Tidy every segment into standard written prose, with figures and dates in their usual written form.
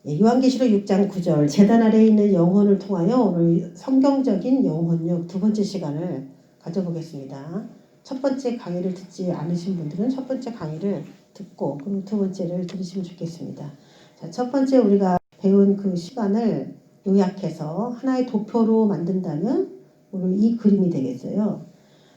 요한계시록 6장 9절 제단 아래에 있는 영혼을 통하여 오늘 성경적인 영혼력 두 번째 시간을 가져보겠습니다. 첫 번째 강의를 듣지 않으신 분들은 첫 번째 강의를 듣고 그럼 두 번째를 들으시면 좋겠습니다. 자, 첫 번째 우리가 배운 그 시간을 요약해서 하나의 도표로 만든다면 오늘 이 그림이 되겠어요.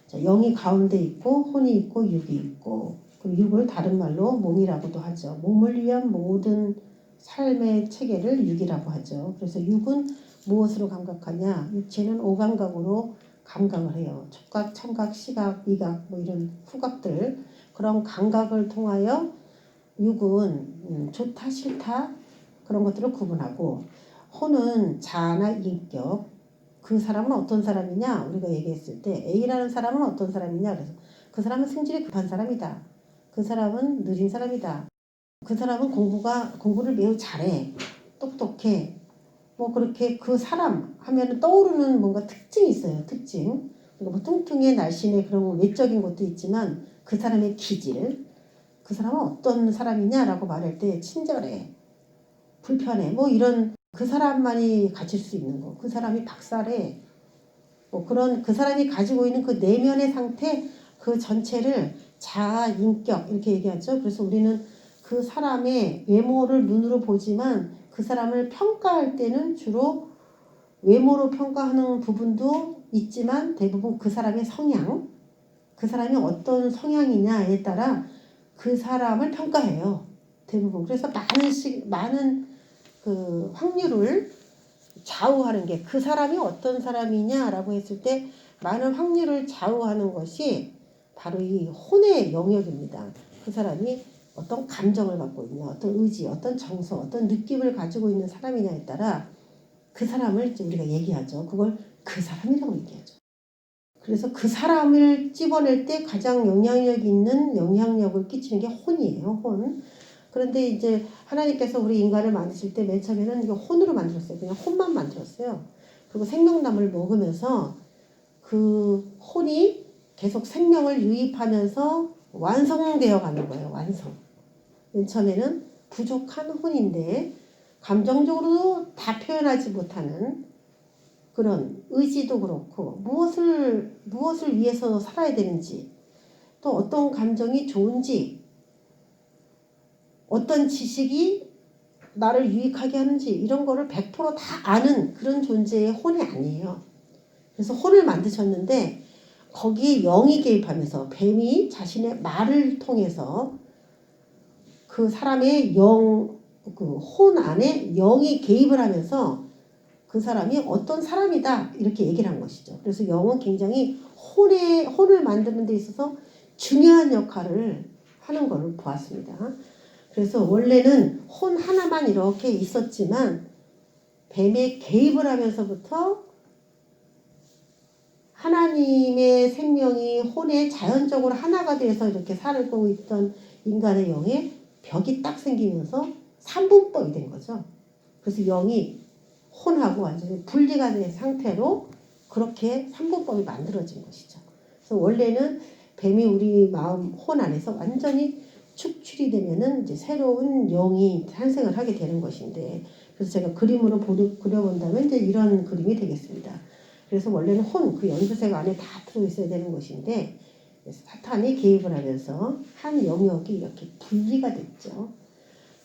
자, 영이 가운데 있고 혼이 있고 육이 있고 그 육을 다른 말로 몸이라고도 하죠. 몸을 위한 모든 삶의 체계를 육이라고 하죠. 그래서 육은 무엇으로 감각하냐? 육체는 오감각으로 감각을 해요. 촉각, 청각, 시각, 미각 뭐 이런 후각들 그런 감각을 통하여 육은 좋다 싫다 그런 것들을 구분하고 혼은 자아나 인격 그 사람은 어떤 사람이냐 우리가 얘기했을 때 A라는 사람은 어떤 사람이냐 그래서 그 사람은 성질이 급한 사람이다. 그 사람은 느린 사람이다. 그 사람은 공부를 매우 잘해. 똑똑해. 뭐 그렇게 그 사람 하면 떠오르는 뭔가 특징이 있어요. 특징. 그러니까 뭐 뚱뚱해 날씬해 그런 외적인 것도 있지만 그 사람의 기질. 그 사람은 어떤 사람이냐라고 말할 때 친절해. 불편해. 뭐 이런 그 사람만이 가질 수 있는 거. 그 사람이 박사래. 뭐 그런 그 사람이 가지고 있는 그 내면의 상태 그 전체를 자아, 인격 이렇게 얘기하죠. 그래서 우리는 그 사람의 외모를 눈으로 보지만 그 사람을 평가할 때는 주로 외모로 평가하는 부분도 있지만 대부분 그 사람의 성향, 그 사람이 어떤 성향이냐에 따라 그 사람을 평가해요. 대부분. 그래서 많은 그 확률을 좌우하는 게 그 사람이 어떤 사람이냐라고 했을 때 많은 확률을 좌우하는 것이 바로 이 혼의 영역입니다. 그 사람이 어떤 감정을 갖고 있냐, 어떤 의지, 어떤 정서, 어떤 느낌을 가지고 있는 사람이냐에 따라 그 사람을 이제 우리가 얘기하죠. 그걸 그 사람이라고 얘기하죠. 그래서 그 사람을 찝어낼 때 가장 영향력 있는 영향력을 끼치는 게 혼이에요. 혼. 그런데 이제 하나님께서 우리 인간을 만드실 때 맨 처음에는 이거 혼으로 만들었어요. 그냥 혼만 만들었어요. 그리고 생명나무를 먹으면서 그 혼이 계속 생명을 유입하면서 완성되어 가는 거예요. 완성. 맨 처음에는 부족한 혼인데 감정적으로도 다 표현하지 못하는 그런 의지도 그렇고 무엇을 위해서 살아야 되는지 또 어떤 감정이 좋은지 어떤 지식이 나를 유익하게 하는지 이런 거를 100%다 아는 그런 존재의 혼이 아니에요. 그래서 혼을 만드셨는데 거기에 영이 개입하면서 뱀이 자신의 말을 통해서 그 사람의 그 혼 안에 영이 개입을 하면서 그 사람이 어떤 사람이다 이렇게 얘기를 한 것이죠. 그래서 영은 굉장히 혼을 만드는 데 있어서 중요한 역할을 하는 것을 보았습니다. 그래서 원래는 혼 하나만 이렇게 있었지만 뱀의 개입을 하면서부터 하나님의 생명이 혼에 자연적으로 하나가 돼서 이렇게 살고 있던 인간의 영에 벽이 딱 생기면서 삼분법이 된 거죠. 그래서 영이 혼하고 완전히 분리가 된 상태로 그렇게 삼분법이 만들어진 것이죠. 그래서 원래는 뱀이 우리 마음 혼 안에서 완전히 축출이 되면은 이제 새로운 영이 탄생을 하게 되는 것인데 그래서 제가 그림으로 그려본다면 이제 이런 그림이 되겠습니다. 그래서 원래는 혼, 그 연두색 안에 다 들어있어야 되는 것인데 사탄이 개입을 하면서 한 영역이 이렇게 분리가 됐죠.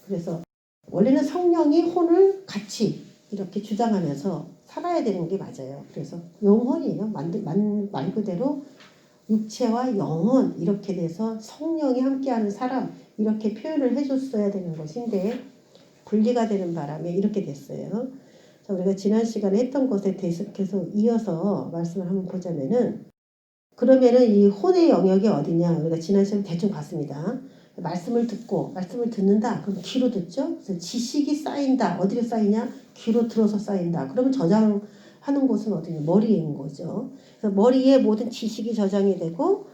그래서 원래는 성령이 혼을 같이 이렇게 주장하면서 살아야 되는 게 맞아요. 그래서 영혼이에요. 말 그대로 육체와 영혼 이렇게 돼서 성령이 함께하는 사람 이렇게 표현을 해줬어야 되는 것인데 분리가 되는 바람에 이렇게 됐어요. 자, 우리가 지난 시간에 했던 것에 대해서 계속 이어서 말씀을 한번 보자면은 그러면은 이 혼의 영역이 어디냐 우리가 지난 시간에 대충 봤습니다. 말씀을 듣는다. 그럼 귀로 듣죠. 그래서 지식이 쌓인다. 어디로 쌓이냐? 귀로 들어서 쌓인다. 그러면 저장하는 곳은 어디냐? 머리에 있는 거죠. 그래서 머리에 모든 지식이 저장이 되고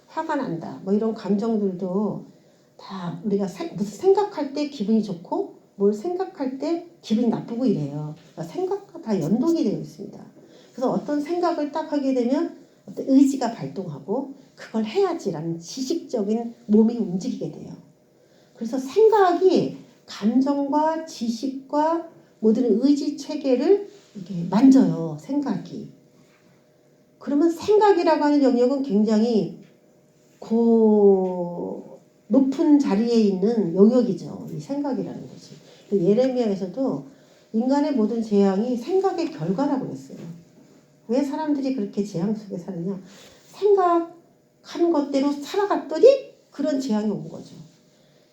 화가 난다. 뭐 이런 감정들도 다 우리가 무슨 생각할 때 기분이 좋고 뭘 생각할 때 기분이 나쁘고 이래요. 그러니까 생각과 다 연동이 되어 있습니다. 그래서 어떤 생각을 딱 하게 되면 어떤 의지가 발동하고 그걸 해야지라는 지식적인 몸이 움직이게 돼요. 그래서 생각이 감정과 지식과 모든 의지 체계를 이렇게 만져요. 생각이. 그러면 생각이라고 하는 영역은 굉장히 높은 자리에 있는 영역이죠. 이 생각이라는 것이. 예레미야에서도 인간의 모든 재앙이 생각의 결과라고 했어요. 왜 사람들이 그렇게 재앙 속에 사느냐? 생각한 것대로 살아갔더니 그런 재앙이 온 거죠.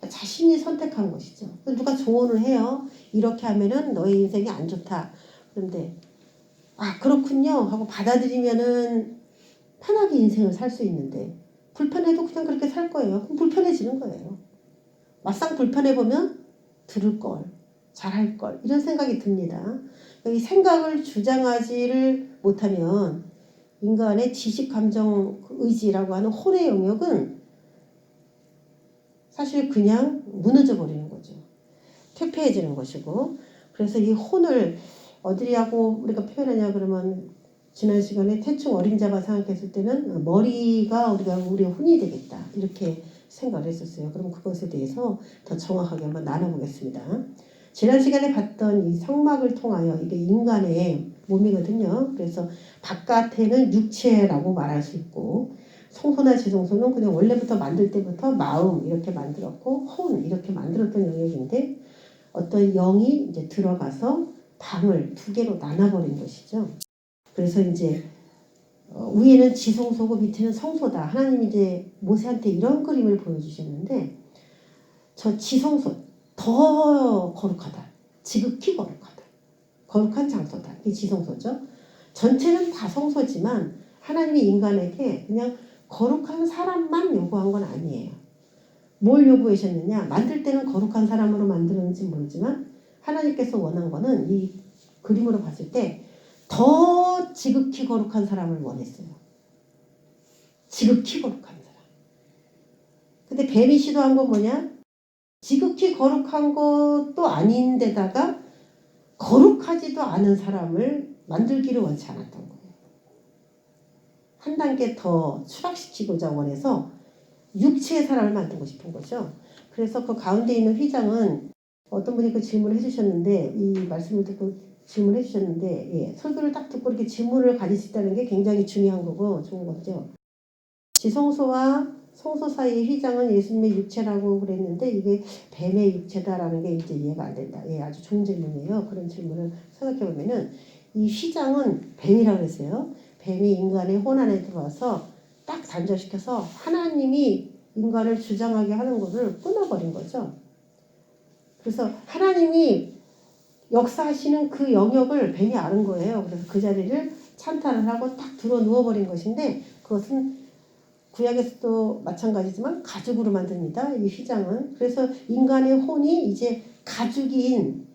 자신이 선택한 것이죠. 누가 조언을 해요. 이렇게 하면은 너의 인생이 안 좋다. 그런데 아 그렇군요 하고 받아들이면은 편하게 인생을 살 수 있는데 불편해도 그냥 그렇게 살 거예요. 그럼 불편해지는 거예요. 막상 불편해보면 들을 걸, 잘할 걸 이런 생각이 듭니다. 이 생각을 주장하지를 못하면 인간의 지식, 감정, 의지라고 하는 혼의 영역은 사실 그냥 무너져 버리는 거죠. 퇴폐해지는 것이고 그래서 이 혼을 어디라고 우리가 표현하냐 그러면 지난 시간에 태충 어림잡아 생각했을 때는 머리가 우리의 혼이 되겠다 이렇게 생각을 했었어요. 그럼 그것에 대해서 더 정확하게 한번 나눠보겠습니다. 지난 시간에 봤던 이 성막을 통하여 이게 인간의 몸이거든요. 그래서 바깥에는 육체라고 말할 수 있고 성소나 지성소는 그냥 원래부터 만들 때부터 마음 이렇게 만들었고 혼 이렇게 만들었던 영역인데 어떤 영이 이제 들어가서 방을 두 개로 나눠버린 것이죠. 그래서 이제 위에는 지성소고 밑에는 성소다. 하나님이 이제 모세한테 이런 그림을 보여주셨는데 저 지성소 더 거룩하다. 지극히 거룩하다. 거룩한 장소다. 이게 지성소죠. 전체는 다 성소지만 하나님이 인간에게 그냥 거룩한 사람만 요구한 건 아니에요. 뭘 요구하셨느냐? 만들 때는 거룩한 사람으로 만들었는지 모르지만 하나님께서 원한 거는 이 그림으로 봤을 때 더 지극히 거룩한 사람을 원했어요. 지극히 거룩한 사람. 근데 뱀이 시도한 건 뭐냐? 지극히 거룩한 것도 아닌데다가 거룩하지도 않은 사람을 만들기를 원치 않았던 거예요. 한 단계 더 추락시키고자 원해서 육체의 사람을 만들고 싶은 거죠. 그래서 그 가운데 있는 휘장은 어떤 분이 그 질문을 해주셨는데 이 말씀을 듣고 질문해 주셨는데 예, 설교를 딱 듣고 이렇게 질문을 가질 수 있다는 게 굉장히 중요한 거고 좋은 거죠. 지성소와 성소 사이의 휘장은 예수님의 육체라고 그랬는데 이게 뱀의 육체다라는 게 이제 이해가 안 된다. 예, 아주 좋은 질문이에요. 그런 질문을 생각해 보면은 이 휘장은 뱀이라고 그랬어요. 뱀이 인간의 혼 안에 들어와서 딱 단절시켜서 하나님이 인간을 주장하게 하는 것을 끊어버린 거죠. 그래서 하나님이 역사하시는 그 영역을 뱀이 아는 거예요. 그래서 그 자리를 찬탈을 하고 딱 들어 누워버린 것인데 그것은 구약에서도 마찬가지지만 가죽으로 만듭니다. 이 휘장은. 그래서 인간의 혼이 이제 가죽인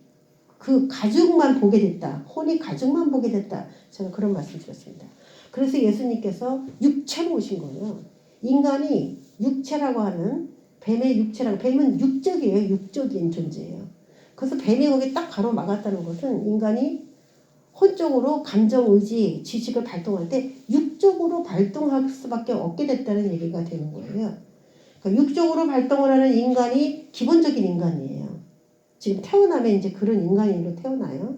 그 가죽만 보게 됐다. 혼이 가죽만 보게 됐다. 저는 그런 말씀 드렸습니다. 그래서 예수님께서 육체로 오신 거예요. 인간이 육체라고 하는 뱀의 육체라고 뱀은 육적이에요. 육적인 존재예요. 그래서 뱀이 거기 딱 가로막았다는 것은 인간이 혼적으로 감정, 의지, 지식을 발동할 때 육적으로 발동할 수밖에 없게 됐다는 얘기가 되는 거예요. 그러니까 육적으로 발동을 하는 인간이 기본적인 인간이에요. 지금 태어나면 이제 그런 인간으로 태어나요.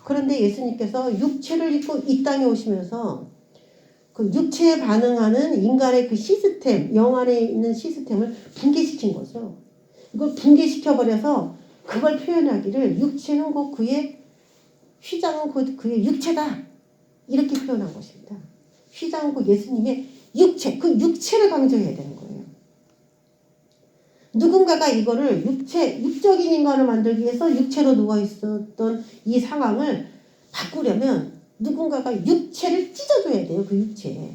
그런데 예수님께서 육체를 입고 이 땅에 오시면서 그 육체에 반응하는 인간의 그 시스템, 영 안에 있는 시스템을 붕괴시킨 거죠. 이걸 붕괴시켜버려서 그걸 표현하기를 육체는 곧 그의 휘장은 곧 그의 육체다 이렇게 표현한 것입니다. 휘장은 곧 예수님의 육체, 그 육체를 강조해야 되는 거예요. 누군가가 이거를 육적인 인간을 만들기 위해서 육체로 누워 있었던 이 상황을 바꾸려면 누군가가 육체를 찢어줘야 돼요. 그 육체에.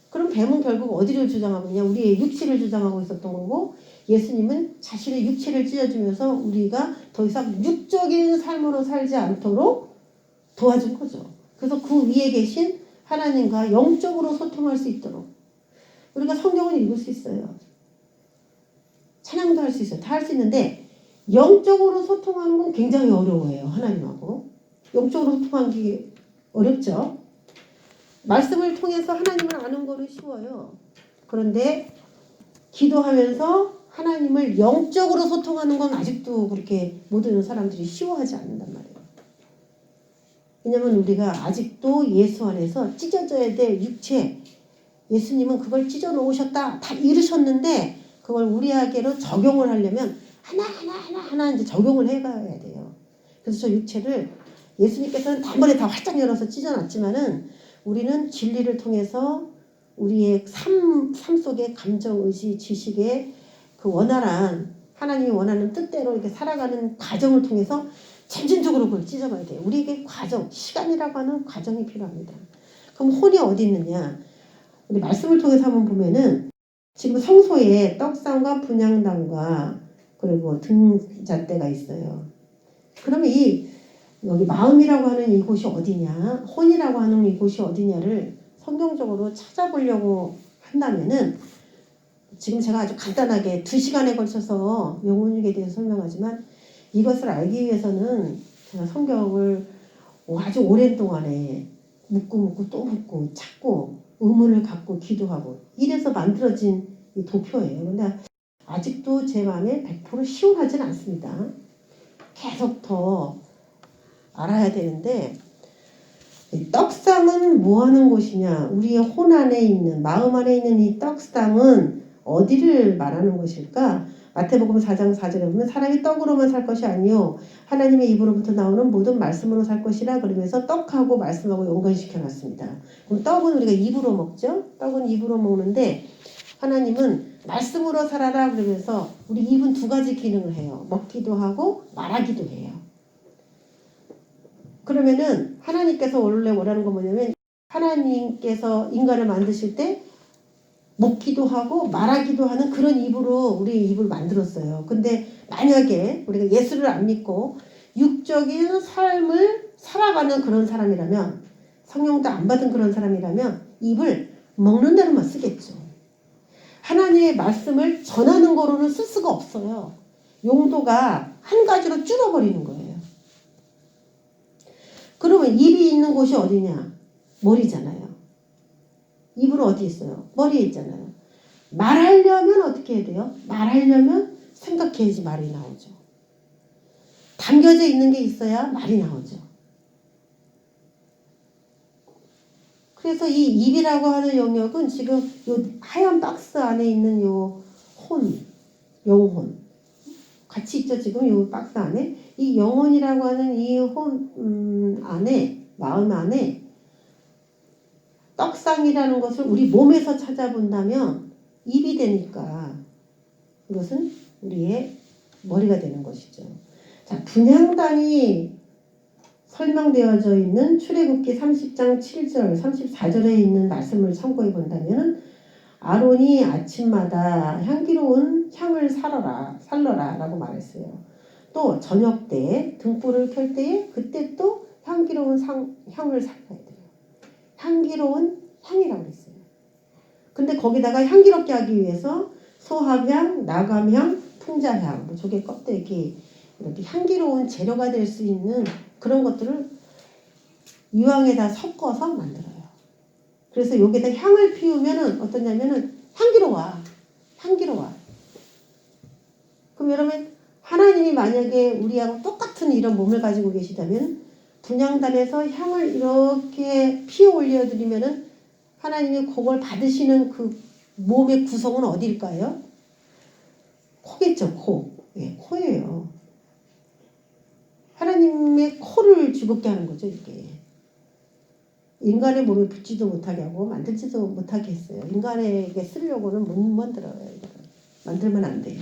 그럼 뱀은 결국 어디를 주장하고 있냐? 우리의 육체를 주장하고 있었던 거고 예수님은 자신의 육체를 찢어주면서 우리가 더 이상 육적인 삶으로 살지 않도록 도와준 거죠. 그래서 그 위에 계신 하나님과 영적으로 소통할 수 있도록 우리가 성경을 읽을 수 있어요. 찬양도 할 수 있어요. 다 할 수 있는데 영적으로 소통하는 건 굉장히 어려워요. 하나님하고. 영적으로 소통하기 어렵죠. 말씀을 통해서 하나님을 아는 거는 쉬워요. 그런데 기도하면서 하나님을 영적으로 소통하는 건 아직도 그렇게 모든 사람들이 쉬워하지 않는단 말이에요. 왜냐면 우리가 아직도 예수 안에서 찢어져야 될 육체, 예수님은 그걸 찢어 놓으셨다 다 이루셨는데 그걸 우리에게로 적용을 하려면 하나 이제 적용을 해가야 돼요. 그래서 저 육체를 예수님께서는 단번에 다 활짝 열어서 찢어놨지만은 우리는 진리를 통해서 우리의 삶 속의 감정, 의지, 지식의 그 원활한 하나님이 원하는 뜻대로 이렇게 살아가는 과정을 통해서 점진적으로 그걸 찢어가야 돼요. 우리에게 과정, 시간이라고 하는 과정이 필요합니다. 그럼 혼이 어디 있느냐? 우리 말씀을 통해서 한번 보면은 지금 성소에 떡상과 분향단과 그리고 등잔대가 있어요. 그러면 여기 마음이라고 하는 이곳이 어디냐, 혼이라고 하는 이곳이 어디냐를 성경적으로 찾아보려고 한다면은 지금 제가 아주 간단하게 2시간에 걸쳐서 영혼육에 대해서 설명하지만 이것을 알기 위해서는 제가 성경을 아주 오랜 동안에 묻고 또 묻고 찾고 의문을 갖고 기도하고 이래서 만들어진 이 도표예요. 근데 아직도 제 마음에 100% 시원하진 않습니다. 계속 더 알아야 되는데 떡상은 뭐 하는 곳이냐? 우리의 혼 안에 있는 마음 안에 있는 이 떡상은 어디를 말하는 것일까? 마태복음 4장 4절에 보면 사람이 떡으로만 살 것이 아니요 하나님의 입으로부터 나오는 모든 말씀으로 살 것이라 그러면서 떡하고 말씀하고 연관시켜 놨습니다. 그럼 떡은 우리가 입으로 먹죠? 떡은 입으로 먹는데 하나님은 말씀으로 살아라 그러면서 우리 입은 2가지 기능을 해요. 먹기도 하고 말하기도 해요. 그러면은 하나님께서 원래 원하는 건 뭐냐면 하나님께서 인간을 만드실 때 먹기도 하고 말하기도 하는 그런 입으로 우리 입을 만들었어요. 근데 만약에 우리가 예수를 안 믿고 육적인 삶을 살아가는 그런 사람이라면 성령도 안 받은 그런 사람이라면 입을 먹는 대로만 쓰겠죠. 하나님의 말씀을 전하는 거로는 쓸 수가 없어요. 용도가 한 가지로 줄어버리는 거예요. 그러면 입이 있는 곳이 어디냐? 머리잖아요. 입은 어디 있어요? 머리에 있잖아요. 말하려면 어떻게 해야 돼요? 말하려면 생각해야지 말이 나오죠. 담겨져 있는 게 있어야 말이 나오죠. 그래서 이 입이라고 하는 영역은 지금 요 하얀 박스 안에 있는 요 혼, 영혼 같이 있죠. 지금 요 박스 안에 이 영혼이라고 하는 이 혼 안에 마음 안에 떡상이라는 것을 우리 몸에서 찾아본다면 입이 되니까 이것은 우리의 머리가 되는 것이죠. 자, 분향단이 설명되어져 있는 출애굽기 30장 7절, 34절에 있는 말씀을 참고해 본다면 아론이 아침마다 향기로운 향을 살러라 라고 말했어요. 또 저녁 때 등불을 켤 때에 그때 또 향기로운 향을 살려야 돼요. 향기로운 향이라고 했어요. 근데 거기다가 향기롭게 하기 위해서 소합향, 나감향, 풍자향, 뭐 조개 껍데기 이렇게 향기로운 재료가 될 수 있는 그런 것들을 유황에다 섞어서 만들어요. 그래서 여기다 향을 피우면은 어떠냐면은 향기로워. 그럼 여러분 하나님이 만약에 우리하고 똑같은 이런 몸을 가지고 계시다면 분향단에서 향을 이렇게 피워 올려드리면은 하나님이 그걸 받으시는 그 몸의 구성은 어디일까요? 코겠죠, 코. 예, 코예요. 하나님의 코를 죽게 하는 거죠, 이게. 인간의 몸에 붙지도 못하게 하고 만들지도 못하게 했어요. 인간에게 쓰려고는 못 만들어요. 만들면 안 돼요.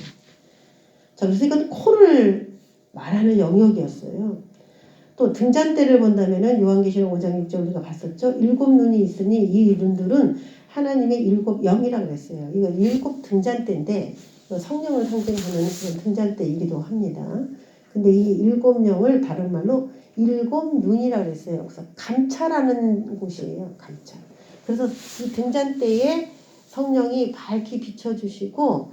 자, 그래서 이건 코를 말하는 영역이었어요. 또 등잔대를 본다면은 요한계시록 5장 6절 우리가 봤었죠. 7눈이 있으니 이 눈들은 하나님의 7 영이라고 그랬어요. 이거 7 등잔대인데 성령을 상징하는 그런 등잔대이기도 합니다. 근데 이 7 영을 다른 말로 7 눈이라고 그랬어요. 그래서 감찰하는 곳이에요. 감찰. 그래서 이 등잔대에 성령이 밝히 비춰주시고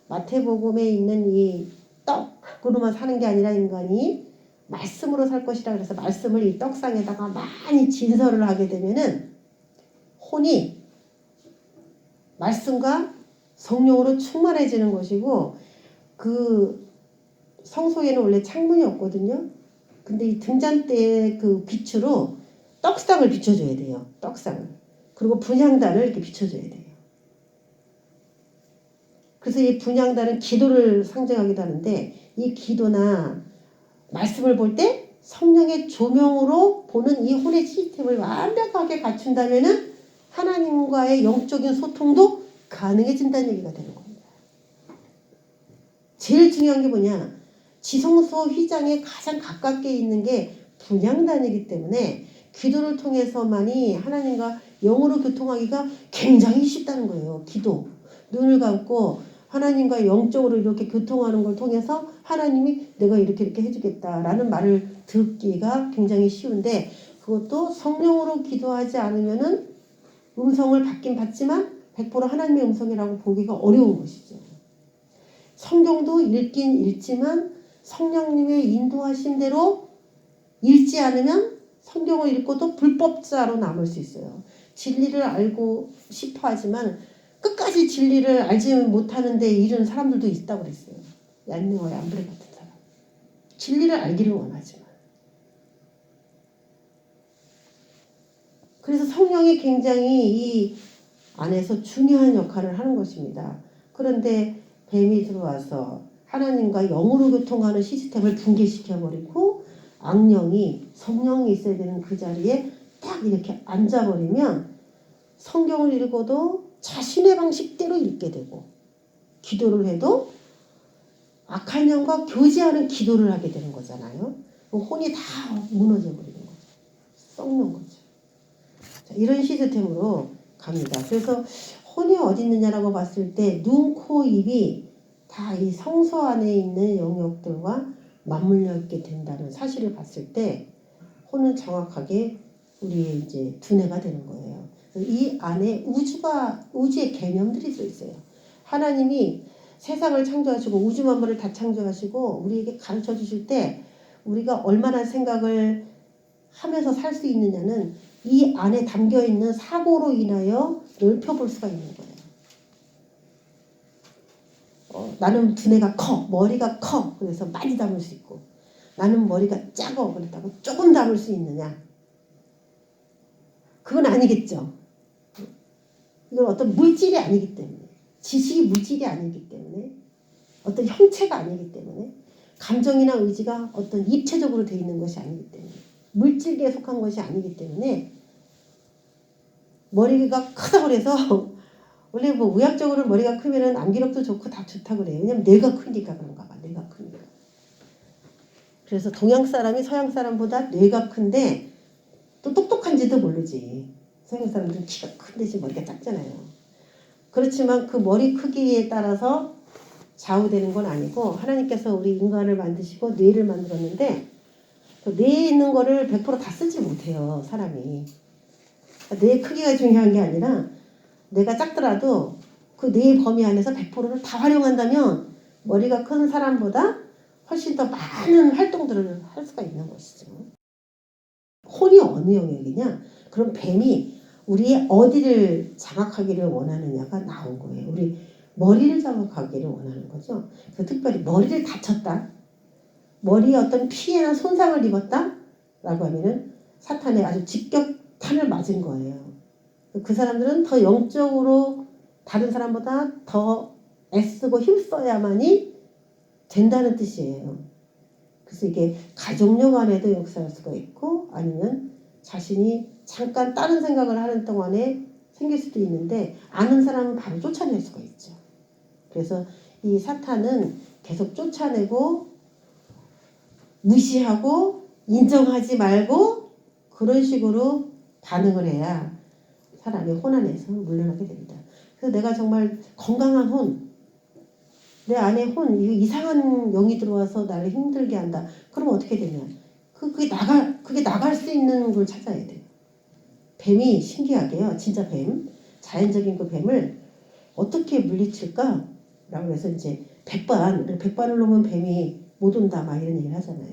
마태복음에 있는 이 떡으로만 사는 게 아니라 인간이 말씀으로 살 것이라 그래서 말씀을 이 떡상에다가 많이 진설을 하게 되면은 혼이 말씀과 성령으로 충만해지는 것이고 그 성소에는 원래 창문이 없거든요. 근데 이 등잔대 그 빛으로 떡상을 비춰줘야 돼요. 떡상을. 그리고 분향단을 이렇게 비춰줘야 돼요. 그래서 이 분향단은 기도를 상징하기도 하는데 이 기도나 말씀을 볼 때 성령의 조명으로 보는 이 혼의 시스템을 완벽하게 갖춘다면은 하나님과의 영적인 소통도 가능해진다는 얘기가 되는 겁니다. 제일 중요한 게 뭐냐? 지성소 휘장에 가장 가깝게 있는 게 분향단이기 때문에 기도를 통해서만이 하나님과 영으로 교통하기가 굉장히 쉽다는 거예요. 기도. 눈을 감고 하나님과 영적으로 이렇게 교통하는 걸 통해서 하나님이 내가 이렇게 해주겠다라는 말을 듣기가 굉장히 쉬운데 그것도 성령으로 기도하지 않으면은 음성을 받긴 받지만 100% 하나님의 음성이라고 보기가 어려운 것이죠. 성경도 읽긴 읽지만 성령님의 인도하신 대로 읽지 않으면 성경을 읽고도 불법자로 남을 수 있어요. 진리를 알고 싶어 하지만 끝까지 진리를 알지 못하는데 이런 사람들도 있다고 그랬어요. 얀네와 얀브레 같은 사람. 진리를 알기를 원하지만. 그래서 성령이 굉장히 이 안에서 중요한 역할을 하는 것입니다. 그런데 뱀이 들어와서 하나님과 영으로 교통하는 시스템을 붕괴시켜버리고 악령이 성령이 있어야 되는 그 자리에 딱 이렇게 앉아버리면 성경을 읽어도 자신의 방식대로 읽게 되고 기도를 해도 악한 영과 교제하는 기도를 하게 되는 거잖아요. 혼이 다 무너져 버리는 거죠. 썩는 거죠. 자, 이런 시스템으로 갑니다. 그래서 혼이 어디 있느냐라고 봤을 때 눈, 코, 입이 다 이 성소 안에 있는 영역들과 맞물려 있게 된다는 사실을 봤을 때 혼은 정확하게 우리의 이제 두뇌가 되는 거예요. 이 안에 우주의 개념들이 들어있어요. 하나님이 세상을 창조하시고 우주 만물을 다 창조하시고 우리에게 가르쳐 주실 때 우리가 얼마나 생각을 하면서 살 수 있느냐는 이 안에 담겨있는 사고로 인하여 넓혀볼 수가 있는 거예요. 나는 두뇌가 커, 머리가 커, 그래서 많이 담을 수 있고 나는 머리가 작아, 그렇다고 조금 담을 수 있느냐? 그건 아니겠죠. 이건 어떤 물질이 아니기 때문에, 지식이 물질이 아니기 때문에, 어떤 형체가 아니기 때문에, 감정이나 의지가 어떤 입체적으로 되어 있는 것이 아니기 때문에, 물질계에 속한 것이 아니기 때문에 머리가 크다고 그래서 원래 뭐 의학적으로 머리가 크면은 암기력도 좋고 다 좋다고 그래요. 왜냐면 뇌가 크니까 그런가 봐. 뇌가 크니까. 그래서 동양 사람이 서양 사람보다 뇌가 큰데 또 똑똑한지도 모르지. 서양 사람들은 키가 큰 대신 머리가 작잖아요. 그렇지만 그 머리 크기에 따라서 좌우되는 건 아니고 하나님께서 우리 인간을 만드시고 뇌를 만들었는데 그 뇌에 있는 거를 100%다 쓰지 못해요. 사람이. 뇌 크기가 중요한 게 아니라 뇌가 작더라도 그 뇌 범위 안에서 100%를 다 활용한다면 머리가 큰 사람보다 훨씬 더 많은 활동들을 할 수가 있는 것이죠. 혼이 어느 영역이냐? 그럼 뱀이 우리의 어디를 장악하기를 원하느냐가 나온 거예요. 우리 머리를 장악하기를 원하는 거죠. 그래서 특별히 머리를 다쳤다. 머리에 어떤 피해나 손상을 입었다. 라고 하면은 사탄의 아주 직격탄을 맞은 거예요. 그 사람들은 더 영적으로 다른 사람보다 더 애쓰고 힘써야만이 된다는 뜻이에요. 그래서 이게 가족력 안에도 역사할 수가 있고 아니면 자신이 잠깐 다른 생각을 하는 동안에 생길 수도 있는데 아는 사람은 바로 쫓아낼 수가 있죠. 그래서 이 사탄은 계속 쫓아내고 무시하고 인정하지 말고 그런 식으로 반응을 해야 사람이 혼 안에서 물러나게 됩니다. 그래서 내가 정말 건강한 혼, 내 안에 혼, 이상한 영이 들어와서 나를 힘들게 한다. 그럼 어떻게 되냐? 그게 나갈 수 있는 걸 찾아야 돼요. 뱀이 신기하게요. 진짜 뱀, 자연적인 그 뱀을 어떻게 물리칠까? 라고 해서 이제 백반을 놓으면 뱀이 못 온다 막 이런 얘기를 하잖아요.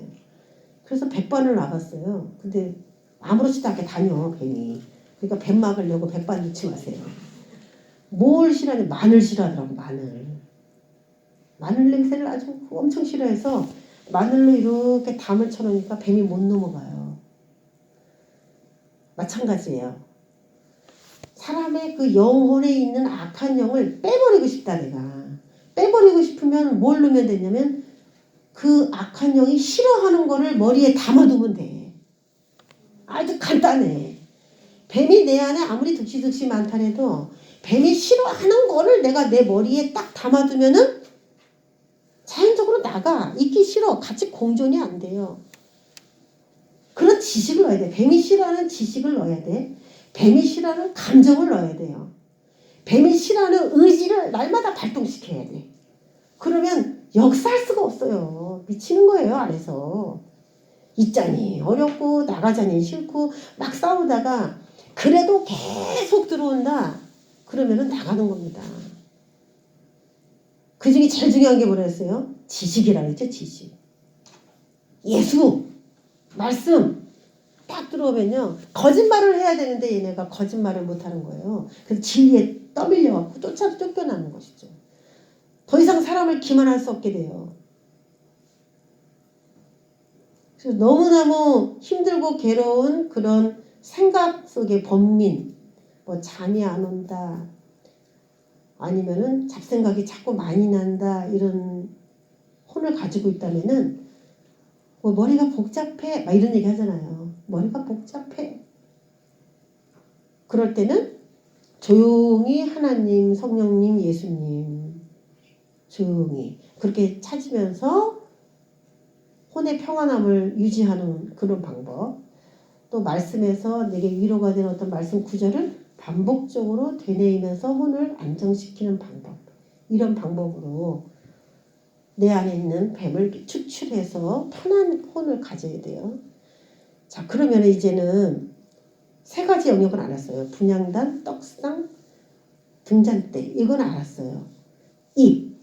그래서 백반을 놔봤어요. 근데 아무렇지도 않게 다녀 뱀이. 그러니까 뱀 막으려고 백반 놓지 마세요. 뭘 싫어하냐? 마늘 싫어하더라고. 마늘. 마늘 냄새를 아주 엄청 싫어해서 마늘로 이렇게 담을 쳐놓으니까 뱀이 못 넘어가요. 마찬가지예요. 사람의 그 영혼에 있는 악한 영을 빼버리고 싶다 내가. 빼버리고 싶으면 뭘 넣으면 되냐면 그 악한 영이 싫어하는 거를 머리에 담아두면 돼. 아주 간단해. 뱀이 내 안에 아무리 득실득실 많다해도 뱀이 싫어하는 거를 내가 내 머리에 딱 담아두면은 자연적으로 나가. 있기 싫어. 같이 공존이 안 돼요. 그런 지식을 넣어야 돼. 뱀이 싫어하는 지식을 넣어야 돼. 뱀이 싫어하는 감정을 넣어야 돼요. 뱀이 싫어하는 의지를 날마다 발동시켜야 돼. 그러면 역사할 수가 없어요. 미치는 거예요, 안에서. 있자니 어렵고 나가자니 싫고 막 싸우다가 그래도 계속 들어온다. 그러면은 나가는 겁니다. 그 중에 제일 중요한 게 뭐랬어요? 지식이라고 했죠, 지식. 예수, 말씀 딱 들어오면요. 거짓말을 해야 되는데 얘네가 거짓말을 못하는 거예요. 그래서 진리에 떠밀려갖고 쫓겨나는 것이죠. 더 이상 사람을 기만할 수 없게 돼요. 그래서 너무너무 힘들고 괴로운 그런 생각 속의 번민, 뭐 잠이 안 온다, 아니면은 잡생각이 자꾸 많이 난다, 이런 혼을 가지고 있다면은 뭐 머리가 복잡해, 막 이런 얘기 하잖아요. 머리가 복잡해. 그럴 때는 조용히 하나님, 성령님, 예수님 조용히 그렇게 찾으면서 혼의 평안함을 유지하는 그런 방법, 또 말씀에서 내게 위로가 되는 어떤 말씀 구절을 반복적으로 되뇌이면서 혼을 안정시키는 방법, 이런 방법으로 내 안에 있는 뱀을 추출해서 편한 혼을 가져야 돼요. 자, 그러면 이제는 세 가지 영역을 알았어요. 분향단, 떡상, 등잔대, 이건 알았어요. 입,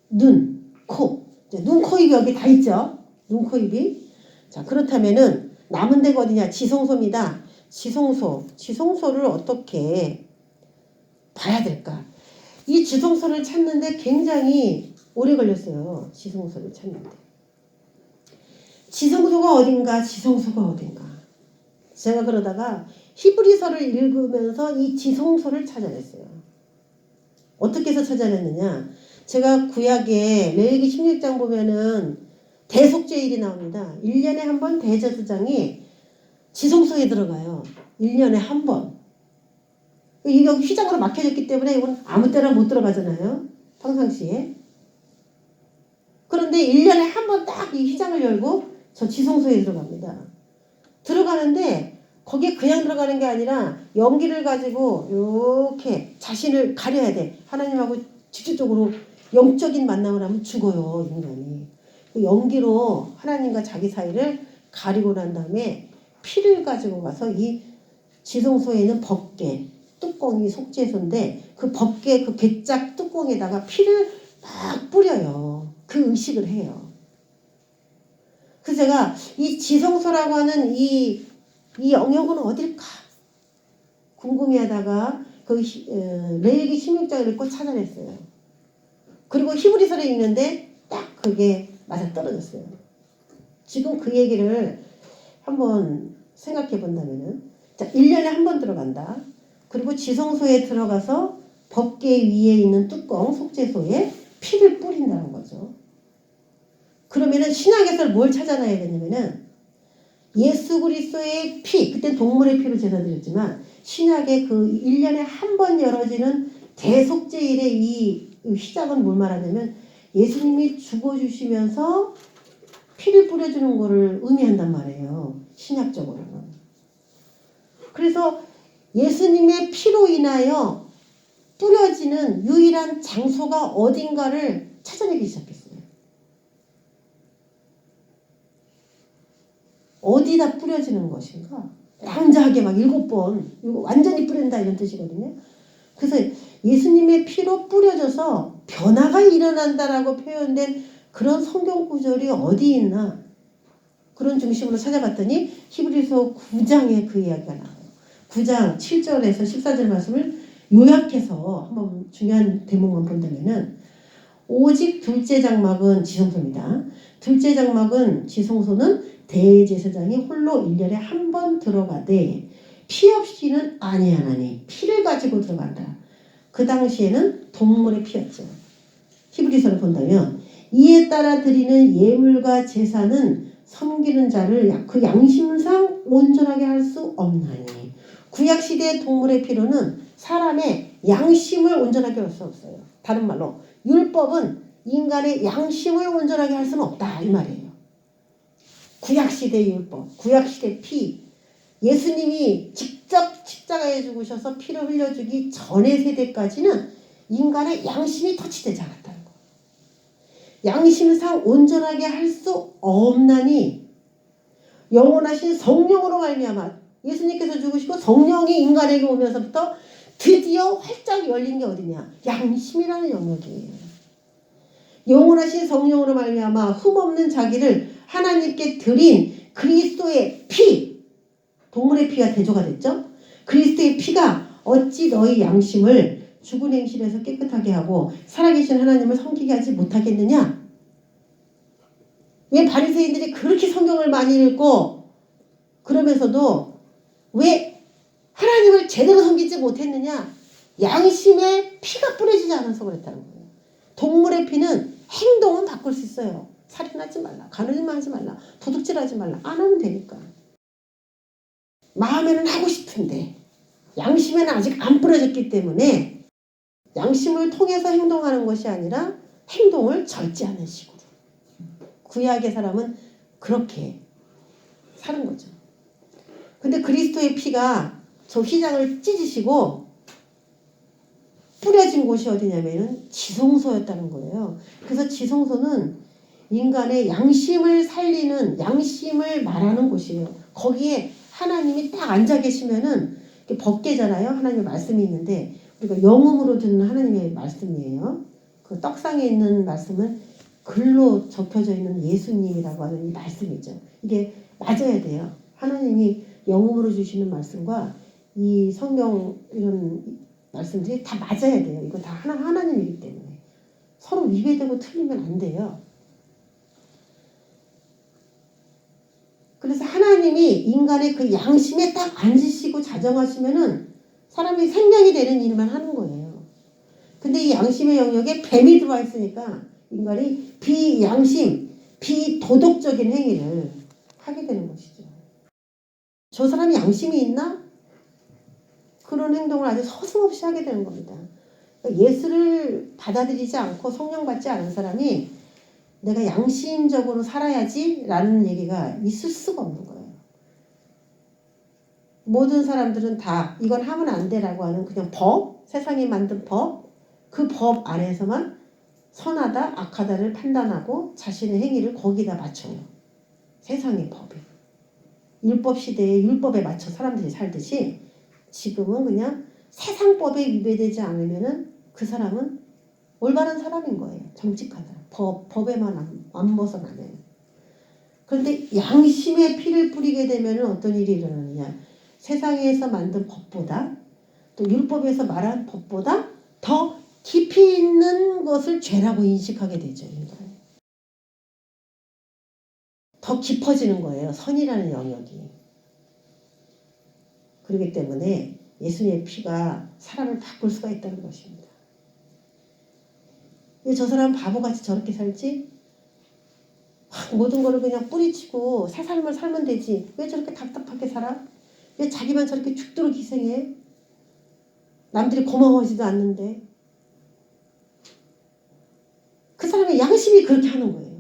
눈, 코. 눈, 코, 입이 여기 다 있죠. 눈, 코, 입이. 자, 그렇다면은 남은 데가 어디냐? 지성소입니다. 지성소를 어떻게 봐야 될까? 이 지성소를 찾는데 굉장히 오래 걸렸어요. 지성소를 찾는데. 지성소가 어딘가, 지성소가 어딘가. 제가 그러다가 히브리서를 읽으면서 이 지성소를 찾아냈어요. 어떻게 해서 찾아냈느냐? 제가 구약에 레위기 16장 보면은 대속죄일이 나옵니다. 1년에 한 번 대제사장이 지성소에 들어가요. 1년에 한 번. 이게 휘장으로 막혀졌기 때문에 이건 아무 때나 못 들어가잖아요. 평상시에. 그런데 1년에 한 번 딱 이 휘장을 열고 저 지성소에 들어갑니다. 들어가는데 거기에 그냥 들어가는 게 아니라 연기를 가지고 이렇게 자신을 가려야 돼. 하나님하고 직접적으로 영적인 만남을 하면 죽어요, 인간이. 그 연기로 하나님과 자기 사이를 가리고 난 다음에 피를 가지고 가서 이 지성소에 있는 법궤, 뚜껑이 속죄소인데 그 법궤 그 괴짝 뚜껑에다가 피를 막 뿌려요. 그 의식을 해요. 그래서 제가 이 지성소라고 하는 이 영역은 어딜까 궁금해하다가 그 레위기 16장을 읽고 찾아냈어요. 그리고 히브리서를 읽는데 딱 그게 맞아떨어졌어요. 지금 그 얘기를 한번 생각해 본다면은, 자, 1년에 한 번 들어간다. 그리고 지성소에 들어가서 법궤 위에 있는 뚜껑, 속죄소에 피를 뿌린다는 거죠. 그러면은 신약에서 뭘 찾아놔야 되냐면은 예수 그리스도의 피, 그때 동물의 피로 제사드렸지만 신약의 그 1년에 한 번 열어지는 대속죄일의 이 휘장은 뭘 말하냐면 예수님이 죽어주시면서 피를 뿌려주는 거를 의미한단 말이에요. 신약적으로는. 그래서 예수님의 피로 인하여 뿌려지는 유일한 장소가 어딘가를 찾아내기 시작했어요. 어디다 뿌려지는 것인가? 낭자하게 막 7번, 이거 완전히 뿌린다 이런 뜻이거든요. 그래서 예수님의 피로 뿌려져서 변화가 일어난다라고 표현된 그런 성경 구절이 어디 있나? 그런 중심으로 찾아봤더니 히브리서 9장에 그 이야기가 나와요. 9장 7절에서 14절 말씀을 요약해서 한번 중요한 대목만 본다면은 오직 둘째 장막은 지성소입니다. 둘째 장막은 지성소는 대제사장이 홀로 1년에 한 번 들어가되 피 없이는 아니하나니 피를 가지고 들어간다. 그 당시에는 동물의 피였죠. 히브리서를 본다면 이에 따라 드리는 예물과 제사는 섬기는 자를 그 양심상 온전하게 할 수 없나니. 구약시대의 동물의 피로는 사람의 양심을 온전하게 할 수 없어요. 다른 말로 율법은 인간의 양심을 온전하게 할 수는 없다 이 말이에요. 구약시대의 율법, 구약시대 피, 예수님이 직접 십자가에 죽으셔서 피를 흘려주기 전의 세대까지는 인간의 양심이 터치되지 않았다는 거예요. 양심상 온전하게 할 수 없나니 영원하신 성령으로 말미암아 예수님께서 죽으시고 성령이 인간에게 오면서부터 드디어 활짝 열린 게 어디냐? 양심이라는 영역이에요. 영원하신 성령으로 말미암아 흠없는 자기를 하나님께 드린 그리스도의 피, 동물의 피가 대조가 됐죠? 그리스도의 피가 어찌 너희 양심을 죽은 행실에서 깨끗하게 하고 살아계신 하나님을 섬기게 하지 못하겠느냐? 왜 바리새인들이 그렇게 성경을 많이 읽고 그러면서도 왜 하나님을 제대로 섬기지 못했느냐? 양심에 피가 뿌려지지 않아서 그랬다는 거예요. 동물의 피는 행동은 바꿀 수 있어요. 살인하지 말라, 가늠만 하지 말라, 도둑질하지 말라. 안 하면 되니까. 마음에는 하고 싶은데 양심에는 아직 안 뿌려졌기 때문에 양심을 통해서 행동하는 것이 아니라 행동을 절제하는 식으로. 구약의 사람은 그렇게 사는 거죠. 근데 그리스도의 피가 저 휘장을 찢으시고 뿌려진 곳이 어디냐면은 지성소였다는 거예요. 그래서 지성소는 인간의 양심을 살리는, 양심을 말하는 곳이에요. 거기에 하나님이 딱 앉아 계시면은 법궤잖아요. 하나님의 말씀이 있는데 우리가 영음으로 듣는 하나님의 말씀이에요. 그 떡상에 있는 말씀은 글로 적혀져 있는 예수님이라고 하는 이 말씀이죠. 이게 맞아야 돼요. 하나님이 영음으로 주시는 말씀과 이 성경 이런 말씀들이 다 맞아야 돼요. 이거 다 하나님이기 때문에. 서로 위배되고 틀리면 안 돼요. 그래서 하나님이 인간의 그 양심에 딱 앉으시고 자정하시면은 사람이 생명이 되는 일만 하는 거예요. 근데 이 양심의 영역에 뱀이 들어와 있으니까 인간이 비양심, 비도덕적인 행위를 하게 되는 것이죠. 저 사람이 양심이 있나? 그런 행동을 아주 서슴없이 하게 되는 겁니다. 그러니까 예수를 받아들이지 않고 성령 받지 않은 사람이 내가 양심적으로 살아야지 라는 얘기가 있을 수가 없는 거예요. 모든 사람들은 다 이건 하면 안 돼라고 하는 그냥 법, 세상이 만든 법, 그 법 안에서만 선하다, 악하다를 판단하고 자신의 행위를 거기다 맞춰요. 세상의 법이. 율법 시대에 율법에 맞춰 사람들이 살듯이 지금은 그냥 세상법에 위배되지 않으면은 그 사람은 올바른 사람인 거예요. 정직하다. 법에만 안 벗어나면. 그런데 양심의 피를 뿌리게 되면 어떤 일이 일어나느냐. 세상에서 만든 법보다 또 율법에서 말한 법보다 더 깊이 있는 것을 죄라고 인식하게 되죠. 더 깊어지는 거예요. 선이라는 영역이. 그렇기 때문에 예수님의 피가 사람을 바꿀 수가 있다는 것입니다. 왜 저 사람은 바보같이 저렇게 살지? 모든 거를 그냥 뿌리치고 새 삶을 살면 되지. 왜 저렇게 답답하게 살아? 왜 자기만 저렇게 죽도록 희생해? 남들이 고마워하지도 않는데. 그 사람의 양심이 그렇게 하는 거예요.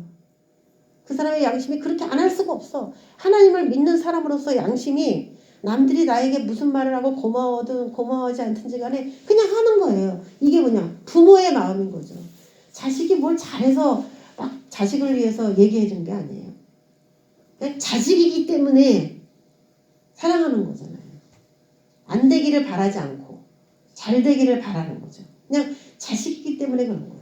그 사람의 양심이 그렇게 안 할 수가 없어. 하나님을 믿는 사람으로서 양심이 남들이 나에게 무슨 말을 하고 고마워든 고마워하지 않든지 간에 그냥 하는 거예요. 이게 뭐냐? 부모의 마음인 거죠. 자식이 뭘 잘해서 막 자식을 위해서 얘기해 준 게 아니에요. 그냥 자식이기 때문에 사랑하는 거잖아요. 안 되기를 바라지 않고 잘 되기를 바라는 거죠. 그냥 자식이기 때문에 그런 거예요.